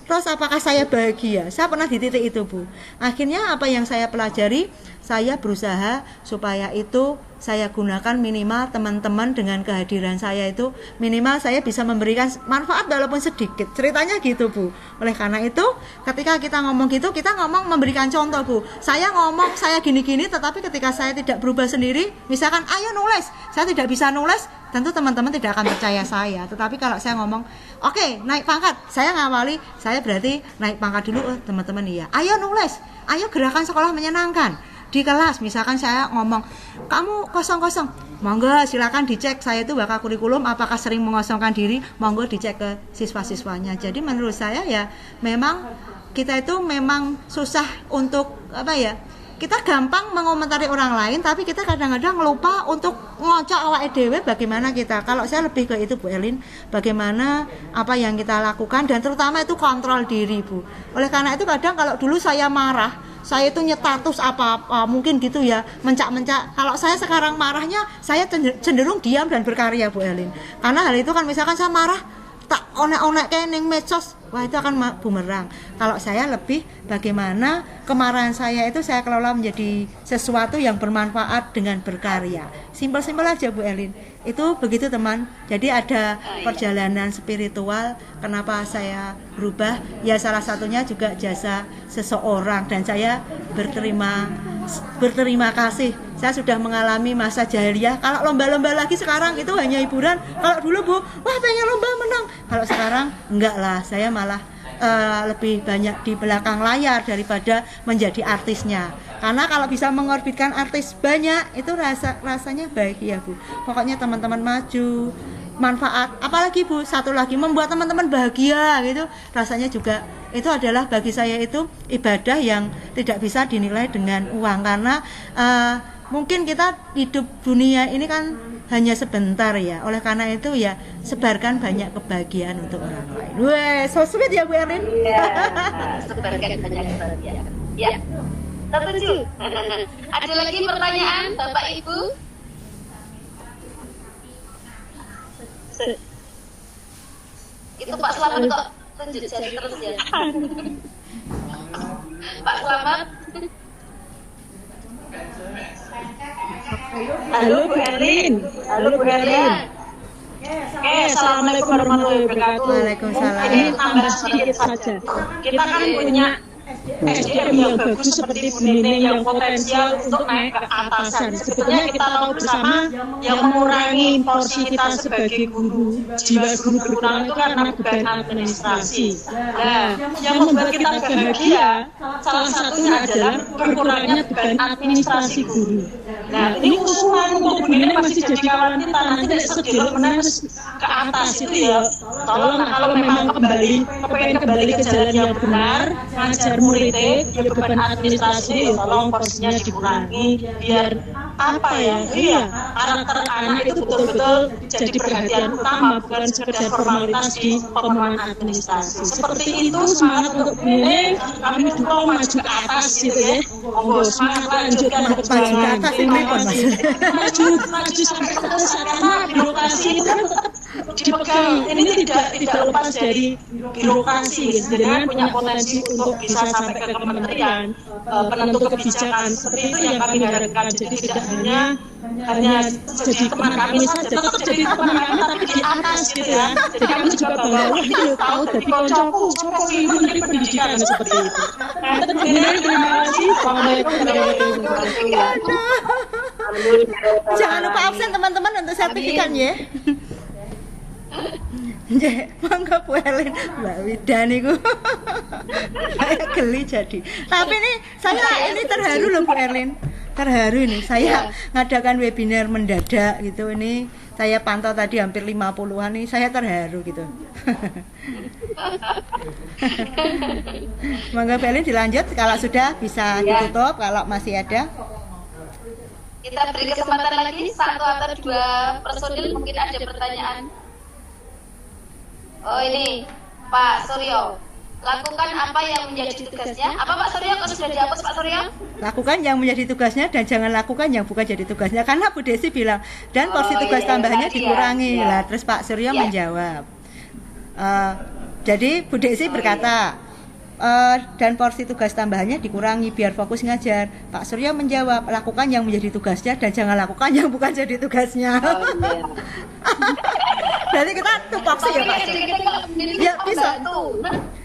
terus apakah saya bahagia? Saya pernah di titik itu, Bu. Akhirnya apa yang saya pelajari, saya berusaha supaya itu saya gunakan minimal teman-teman dengan kehadiran saya itu minimal saya bisa memberikan manfaat walaupun sedikit. Ceritanya gitu, Bu. Oleh karena itu ketika kita ngomong gitu, kita ngomong memberikan contoh, Bu. Saya ngomong saya gini-gini, tetapi ketika saya tidak berubah sendiri, misalkan ayo nulis, saya tidak bisa nulis, tentu teman-teman tidak akan percaya saya. Tetapi kalau saya ngomong oke, naik pangkat, saya ngawali, saya berarti naik pangkat dulu, teman-teman iya. Ayo nulis, ayo gerakan sekolah menyenangkan. Di kelas misalkan saya ngomong kamu kosong-kosong, monggo silakan dicek, saya itu bakal kurikulum apakah sering mengosongkan diri, monggo dicek ke siswa-siswanya. Jadi menurut saya ya memang kita itu memang susah untuk apa ya, kita gampang mengomentari orang lain, tapi kita kadang-kadang lupa untuk ngocok awake dhewe bagaimana kita. Kalau saya lebih ke itu, Bu Elin, bagaimana apa yang kita lakukan dan terutama itu kontrol diri, Bu. Oleh karena itu kadang kalau dulu saya marah, saya itu nyetatus apa-apa mungkin gitu ya, mencak-mencak. Kalau saya sekarang marahnya, saya cenderung diam dan berkarya, Bu Elin. Karena hal itu kan misalkan saya marah, tak onek-onek kayak ning medsos, wah itu akan bumerang. Kalau saya lebih bagaimana kemarahan saya itu saya kelola menjadi sesuatu yang bermanfaat dengan berkarya. Simpel-simpel aja, Bu Elin. Itu begitu, teman. Jadi ada perjalanan spiritual kenapa saya berubah. Ya salah satunya juga jasa seseorang dan saya berterima kasih. Saya sudah mengalami masa jahiliyah. Kalau lomba-lomba lagi sekarang itu hanya hiburan. Kalau dulu, Bu, wah pengen lomba menang. Kalau sekarang enggak lah, saya malah lebih banyak di belakang layar daripada menjadi artisnya. Karena kalau bisa mengorbitkan artis banyak, itu rasanya bahagia, Bu. Pokoknya teman-teman maju, manfaat. Apalagi, Bu, satu lagi, membuat teman-teman bahagia gitu. Rasanya juga itu adalah bagi saya itu ibadah yang tidak bisa dinilai dengan uang. Karena mungkin kita hidup dunia ini kan hanya sebentar ya. Oleh karena itu ya sebarkan banyak kebahagiaan untuk orang lain. Weh, so sweet ya, Bu Erin. Ya, sebarkan banyak kebahagiaan. Ya. Setuju. Ada lagi pertanyaan, Bapak Ibu? Itu Pak Slamet kok tunjuk jari terus ya. Pak Slamet. Halo Bu Erlin. Halo Bu Erlin. Assalamualaikum warahmatullahi wabarakatuh. Waalaikumsalam. Ini tambah sedikit saja. Kita kan punya SDM yang bagus seperti Bu Nining yang potensial untuk naik ke atasan. Sebetulnya kita tahu bersama yang mengurangi porsi kita sebagai guru, jiwa guru berkurang itu karena beban administrasi. Nah, yang membuat kita bahagia salah satunya adalah berkurangnya beban administrasi guru. Nah, ini usulan untuk Bu Nining masih jadi kawan kita nanti sedikit menaik ke atas itu ya. Tolong kalau memang pengen kembali ke jalan yang benar, ngajar muridnya, ya beban administrasi ya tolong porsinya dikurangi biar apa ya, iya karakter anak itu betul-betul jadi perhatian utama, bukan sekedar formalitas di pemenuhan administrasi. Seperti itu semangat untuk ini, kami dukung maju ke atas gitu ya. Monggo semangat lanjutkan perjuangan. Maju sampai ke atas karena birokrasi itu kan dipegang. Ini tidak lepas dari birokrasi. Jadi punya potensi untuk bisa sampai ke kementerian, penentu kebijakan. Seperti itu yang kami harapkan. Jadi tidak hanya jadi teman kami saja, tetap jadi teman kami tapi di atas gitu ya. Jadi kami juga bangga, wah ini lo tahu dari koncoku ibu dari pendidikan seperti itu. Terima kasih. Assalamualaikum warahmatullahi wabarakatuh. Jangan lupa absen teman-teman untuk sertifikat ya. Mangga Bu Erlin, Mbak Wida niku. Saya geli jadi. Tapi saya terharu loh Bu Erlin. Terharu ini. Saya ngadakan webinar mendadak gitu ini. Saya pantau tadi hampir 50-an nih. Saya terharu gitu. Mangga Bu Erlin dilanjut, kalau sudah bisa ditutup, kalau masih ada. Kita beri kesempatan lagi 1 atau 2 personil mungkin ada pertanyaan. Oh ini Pak Suryo, lakukan apa yang menjadi tugasnya? Apa Pak Suryo? Kalau sudah dihapus Pak Suryo? Lakukan yang menjadi tugasnya dan jangan lakukan yang bukan jadi tugasnya. Karena Bu Desi bilang dan porsi tugas tambahannya dikurangi. Lah terus Pak Suryo menjawab. Jadi Bu Desi berkata dan porsi tugas tambahannya dikurangi biar fokus ngajar. Pak Suryo menjawab lakukan yang menjadi tugasnya dan jangan lakukan yang bukan jadi tugasnya. Jadi kita tupoksi ya Pak. Ya bisa.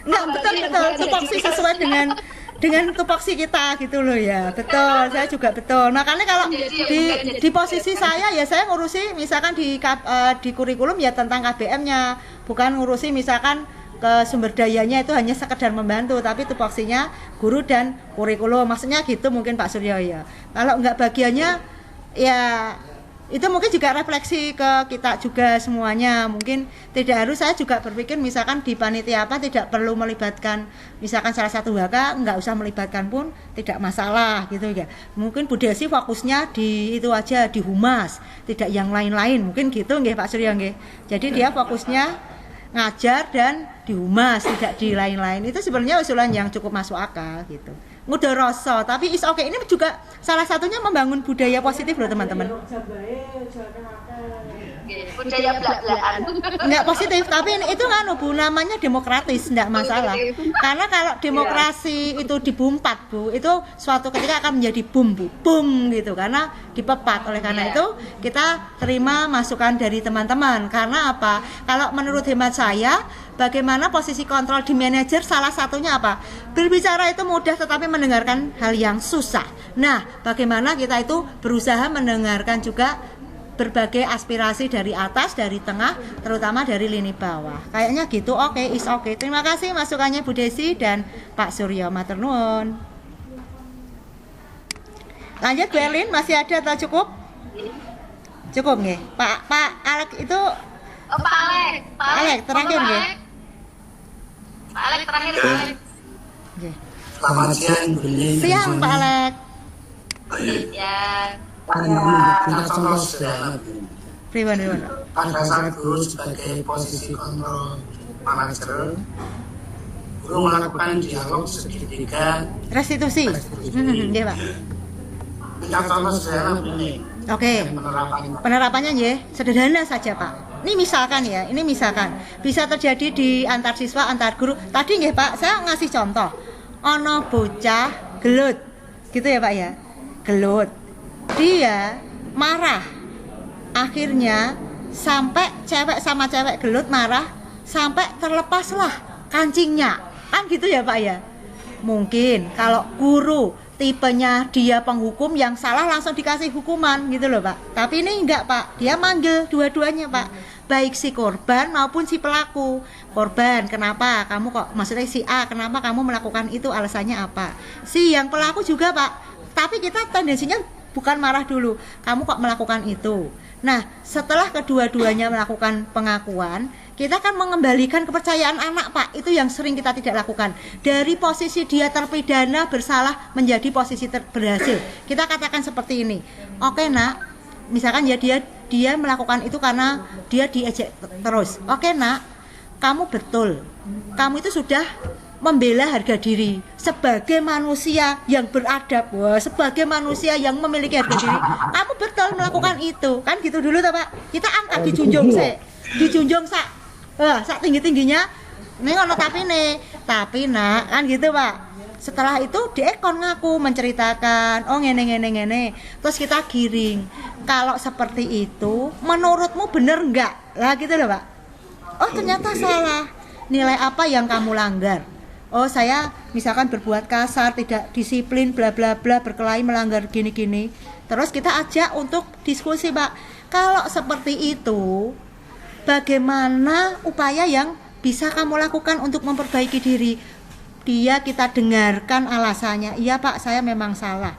Enggak betul tupoksi sesuai dengan tupoksi kita gitu loh ya. Betul, saya juga betul. Makanya kalau di posisi saya ya saya ngurusi misalkan di kurikulum ya tentang KBM-nya, bukan ngurusi misalkan ke sumber dayanya itu hanya sekedar membantu, tapi tupoksinya guru dan kurikulum. Maksudnya gitu mungkin Pak Suryo ya. Kalau enggak bagiannya ya itu mungkin juga refleksi ke kita juga semuanya. Mungkin tidak harus, saya juga berpikir misalkan di panitia apa tidak perlu melibatkan misalkan salah satu HK, nggak usah melibatkan pun tidak masalah gitu ya. Mungkin Bu Desi fokusnya di itu aja, di humas, tidak yang lain-lain, mungkin gitu nggih Pak Suryo nggih. Jadi dia fokusnya ngajar dan di humas, tidak di lain-lain. Itu sebenarnya usulan yang cukup masuk akal gitu. Mudah rasa, tapi is oke. Ini juga salah satunya membangun budaya positif loh teman-teman. Budaya belak-belakan. Enggak positif, tapi itu kan Bu namanya demokratis, enggak masalah. Karena kalau demokrasi itu dibumpat Bu, itu suatu ketika akan menjadi boom Bu, boom gitu. Karena dipepat. Oleh karena itu kita terima masukan dari teman-teman. Karena apa? Kalau menurut hemat saya, bagaimana posisi kontrol di manajer salah satunya apa? Berbicara itu mudah tetapi mendengarkan hal yang susah. Nah, bagaimana kita itu berusaha mendengarkan juga berbagai aspirasi dari atas, dari tengah, terutama dari lini bawah. Kayaknya gitu, oke, is oke. Terima kasih masukannya Bu Desi dan Pak Suryo, matur nuwun. Lanjut Bu Erlin, masih ada atau cukup? Cukup nggih. Pak Alek itu Pak Alek terakhir nggih. Pak Alek terakhir Pak Alek. Selamat siang Bu Nining. Siang Pak Alek. Ya. Kita contoh sederhana Bu. Pribadi. Pada saat guru sebagai posisi kontrol manajer, guru melakukan dialog segitiga restitusi. Iya Pak. Kita contoh sederhana Bu Nining. Oke. Penerapannya ya sederhana saja Pak. Ini misalkan bisa terjadi di antar siswa, antar guru. Tadi nggih Pak, saya ngasih contoh. Ono bocah gelut. Gitu ya Pak ya. Gelut. Dia marah. Akhirnya sampai cewek sama cewek gelut marah sampai terlepaslah kancingnya. Kan gitu ya Pak ya. Mungkin kalau guru tipenya dia penghukum yang salah langsung dikasih hukuman gitu loh Pak. Tapi ini enggak Pak, dia manggil dua-duanya Pak, baik si korban maupun si pelaku. Korban, kenapa kamu kok, maksudnya si A, kenapa kamu melakukan itu, alasannya apa. Si yang pelaku juga Pak, tapi kita tendensinya bukan marah dulu, kamu kok melakukan itu. Nah setelah kedua-duanya melakukan pengakuan, kita akan mengembalikan kepercayaan anak Pak. Itu yang sering kita tidak lakukan. Dari posisi dia terpidana bersalah menjadi posisi berhasil. Kita katakan seperti ini, oke nak, misalkan ya dia melakukan itu karena dia diejek terus. Oke nak, kamu betul, kamu itu sudah membela harga diri sebagai manusia yang beradab. Wah, sebagai manusia yang memiliki harga diri, kamu betul melakukan itu. Kan gitu dulu toh Pak. Kita angkat, dijunjung sak tinggi-tingginya. Nih ono tapi nak kan gitu Pak. Setelah itu diekon ngaku menceritakan, oh ngene. Terus kita giring. Kalau seperti itu menurutmu bener enggak? Lah gitu loh Pak. Oh ternyata salah. Nilai apa yang kamu langgar? Oh saya misalkan berbuat kasar, tidak disiplin, bla bla bla, berkelahi, melanggar gini-gini. Terus kita ajak untuk diskusi Pak. Kalau seperti itu, bagaimana upaya yang bisa kamu lakukan untuk memperbaiki diri? Kita dengarkan alasannya. Iya Pak, saya memang salah.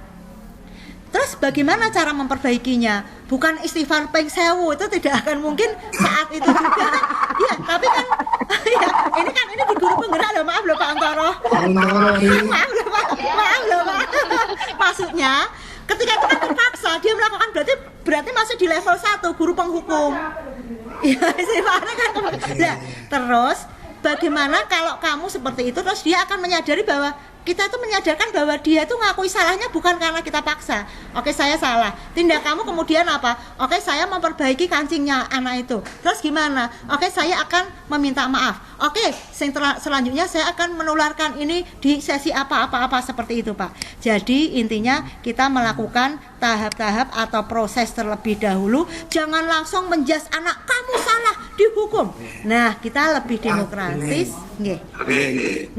Terus bagaimana cara memperbaikinya? Bukan istighfar ping sewu, itu tidak akan mungkin saat itu juga. Ya, tapi kan ya, ini di guru penggerak loh, maaf loh Pak Antoro. Maaf loh Pak. Maksudnya ketika itu kan terpaksa dia melakukan, berarti masih di level 1 guru penghukum. Ya, istighfarnya kan. Nah, terus bagaimana kalau kamu seperti itu, terus dia akan menyadari bahwa kita itu menyadarkan bahwa dia itu ngakui salahnya bukan karena kita paksa. Oke, saya salah. Tindak kamu kemudian apa? Oke, saya memperbaiki kancingnya anak itu. Terus gimana? Oke, saya akan meminta maaf. Oke, selanjutnya saya akan menularkan ini di sesi apa seperti itu Pak. Jadi intinya kita melakukan tahap-tahap atau proses terlebih dahulu. Jangan langsung menjas anak, kamu salah, dihukum. Nah, kita lebih demokratis. Nggih.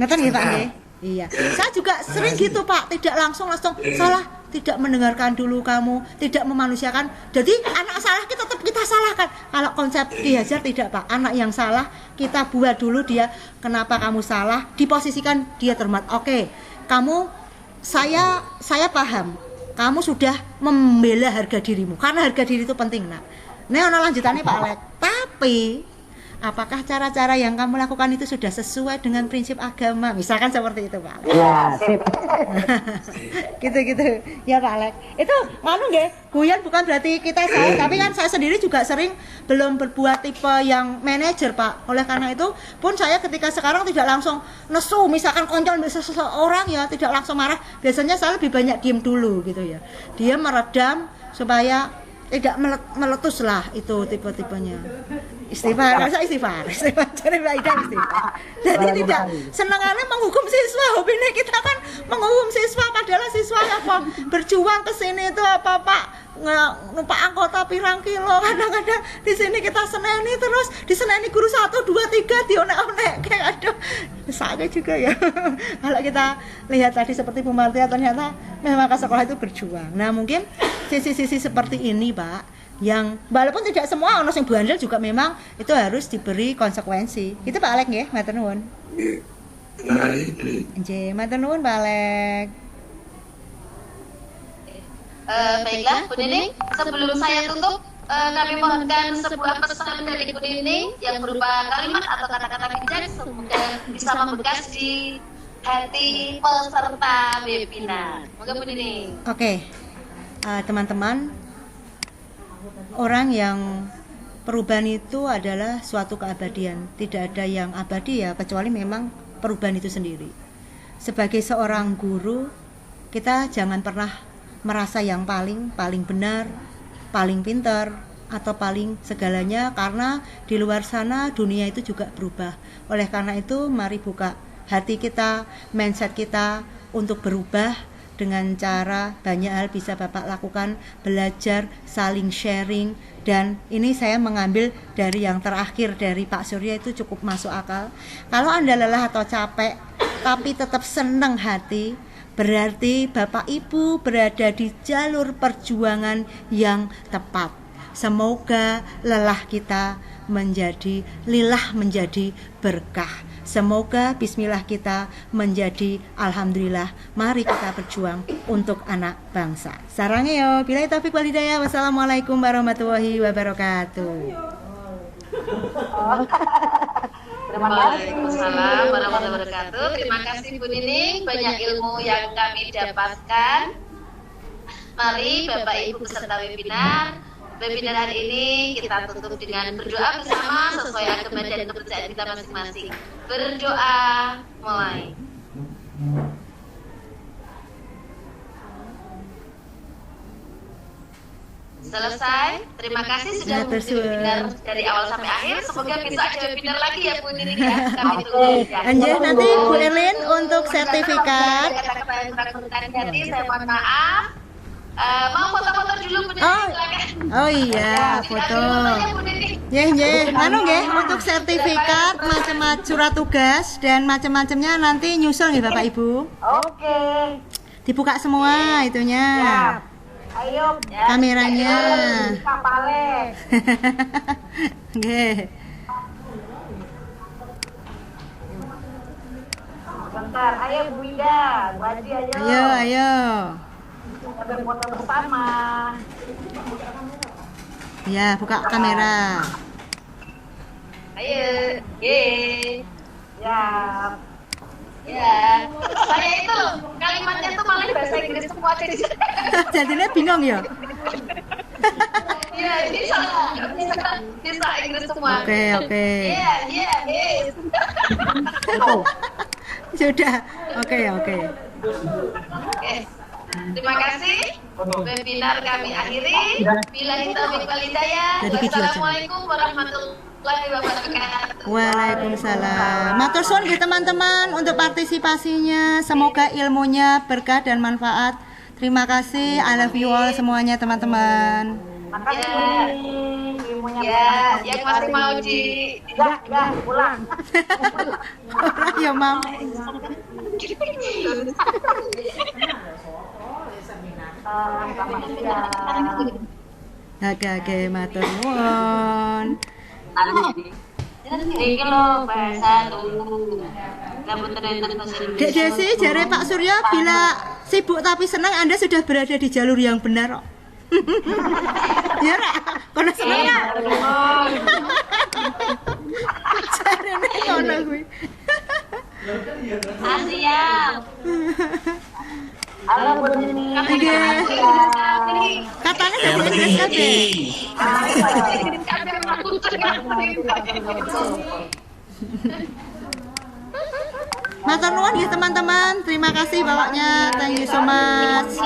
Ngeten nggih Pak nggih? Iya, saya juga sering gitu Pak, tidak langsung salah, tidak mendengarkan dulu kamu, tidak memanusiakan. Jadi anak salah tetap kita salahkan. Kalau konsep Ki Hajar tidak Pak, anak yang salah kita buat dulu dia, kenapa kamu salah, diposisikan dia terhormat. Oke, kamu, saya paham, kamu sudah membela harga dirimu, karena harga diri itu penting nak. Nah, ono lanjutannya Pak Alek. Tapi apakah cara-cara yang kamu lakukan itu sudah sesuai dengan prinsip agama? Misalkan seperti itu Pak Alek. Ya, sip. Gitu ya Pak Alek. Itu nggih, guyon bukan berarti kita salah, tapi kan saya sendiri juga sering belum berbuat tipe yang manajer Pak. Oleh karena itu pun saya ketika sekarang tidak langsung nesu, misalkan koncol seseorang ya tidak langsung marah. Biasanya saya lebih banyak diem dulu gitu ya. Dia meredam supaya tidak meletus lah, itu tipe-tipenya. Istighfar cari Ida istighfar. Jadi tidak senangannya menghukum siswa, hobinya kita kan menghukum siswa, padahal siswa apa berjuang ke sini itu apa Pak, numpak anggota pirang kilo, kadang-kadang di sini kita seneni, terus diseneni guru 1, 2, 3 dionek-onek kayak aduh sakit juga ya. Kalau kita lihat tadi seperti Bu Martia, ternyata memang ke sekolah itu berjuang. Nah mungkin sisi-sisi seperti ini Pak, yang walaupun tidak semua ono sing bandel juga memang itu harus diberi konsekuensi. Itu Pak Alek nggih, matur nuwun. Nggih, matur nuwun Pak Alek. Baiklah Bu Nining, sebelum saya tutup kami mohonkan sebuah pesan dari Bu Nining yang berupa kalimat atau kata-kata bijak semoga bisa membekas di hati peserta webinar. Moga Bu Nining. Oke. Teman-teman, orang yang perubahan itu adalah suatu keabadian. Tidak ada yang abadi ya, kecuali memang perubahan itu sendiri. Sebagai seorang guru, kita jangan pernah merasa yang paling benar, paling pintar, atau paling segalanya, karena di luar sana dunia itu juga berubah. Oleh karena itu, mari buka hati kita, mindset kita untuk berubah, dengan cara banyak hal bisa Bapak lakukan, belajar, saling sharing. Dan ini saya mengambil dari yang terakhir dari Pak Surya, itu cukup masuk akal. Kalau Anda lelah atau capek tapi tetap senang hati, berarti Bapak Ibu berada di jalur perjuangan yang tepat. Semoga lelah kita menjadi lilah, menjadi berkah. Semoga bismillah kita menjadi alhamdulillah. Mari kita berjuang untuk anak bangsa. Sarangnya yo, billahi taufiq wal hidayah. Wassalamualaikum warahmatullahi wabarakatuh. Waalaikumsalam warahmatullahi wabarakatuh. Terima kasih Bu Nining, banyak ilmu yang kami dapatkan. Mari Bapak Ibu peserta webinar hari ini kita tutup dengan berdoa bersama sesuai agama dan kepercayaan kita masing-masing. Berdoa mulai. Selesai. Terima kasih sudah mengikuti webinar dari awal sampai akhir. Semoga besok ada webinar lagi ya Bu Nining ya. Kami tunggu ya. Lanjut nanti Bu Erlin untuk sertifikat. Saya mohon maaf. Mau foto-foto dulu Bu Nining, silakan. Oh iya, foto. Nggih, anu nggih, untuk sertifikat, macam-macam surat tugas dan macam-macamnya nanti nyusul nggih Bapak Ibu. Oke. Dibuka semua itunya. Siap. Ayo kameranya. Kapale. Nggih. Bentar, ayo Bu Ida, Bu Haji ayo. Ayo. Ada foto bersama. Ya, buka kamera. Ayo, ye. Ya. Ya. Saya itu loh, kalimatnya tuh malah bahasa Inggris semua jadi. Jadinya bingung ya. Iya, ini salah. Bisa Inggris semua. Oke. Iya. Sudah. Oke. Terima kasih. Webinar kami akhiri. Billahi taufiq wal hidayah. Wassalamualaikum warahmatullahi wabarakatuh. Waalaikumsalam. Matur suwun nggih teman-teman untuk partisipasinya. Semoga ilmunya berkah dan manfaat. Terima kasih. I love you all semuanya teman-teman. Ya, yang masih mau di pulang. Ya, Mam. Oke, matur nuwun. Iki lho bahasa tunggu. Dek Desi, jare Pak Surya, bila sibuk tapi senang Anda sudah berada di jalur yang benar. Ya Ra, kono seneng ya. Jarene ngono kuwi. Asia. Halo Bu Nining. Katanya dari Inggris kabeh. Matur nuwun ya teman-teman. Terima kasih bawanya. Thank you so much.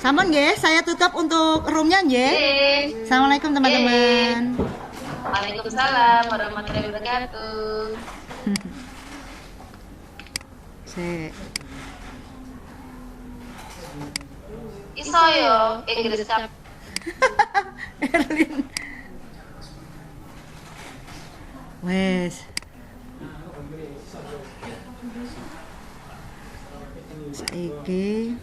Sampun nggih, saya tutup untuk roomnya nggih. Assalamualaikum teman-teman. Waalaikumsalam warahmatullahi wabarakatuh. Iso yo Inggris kap. Erlin. Wes. Saiki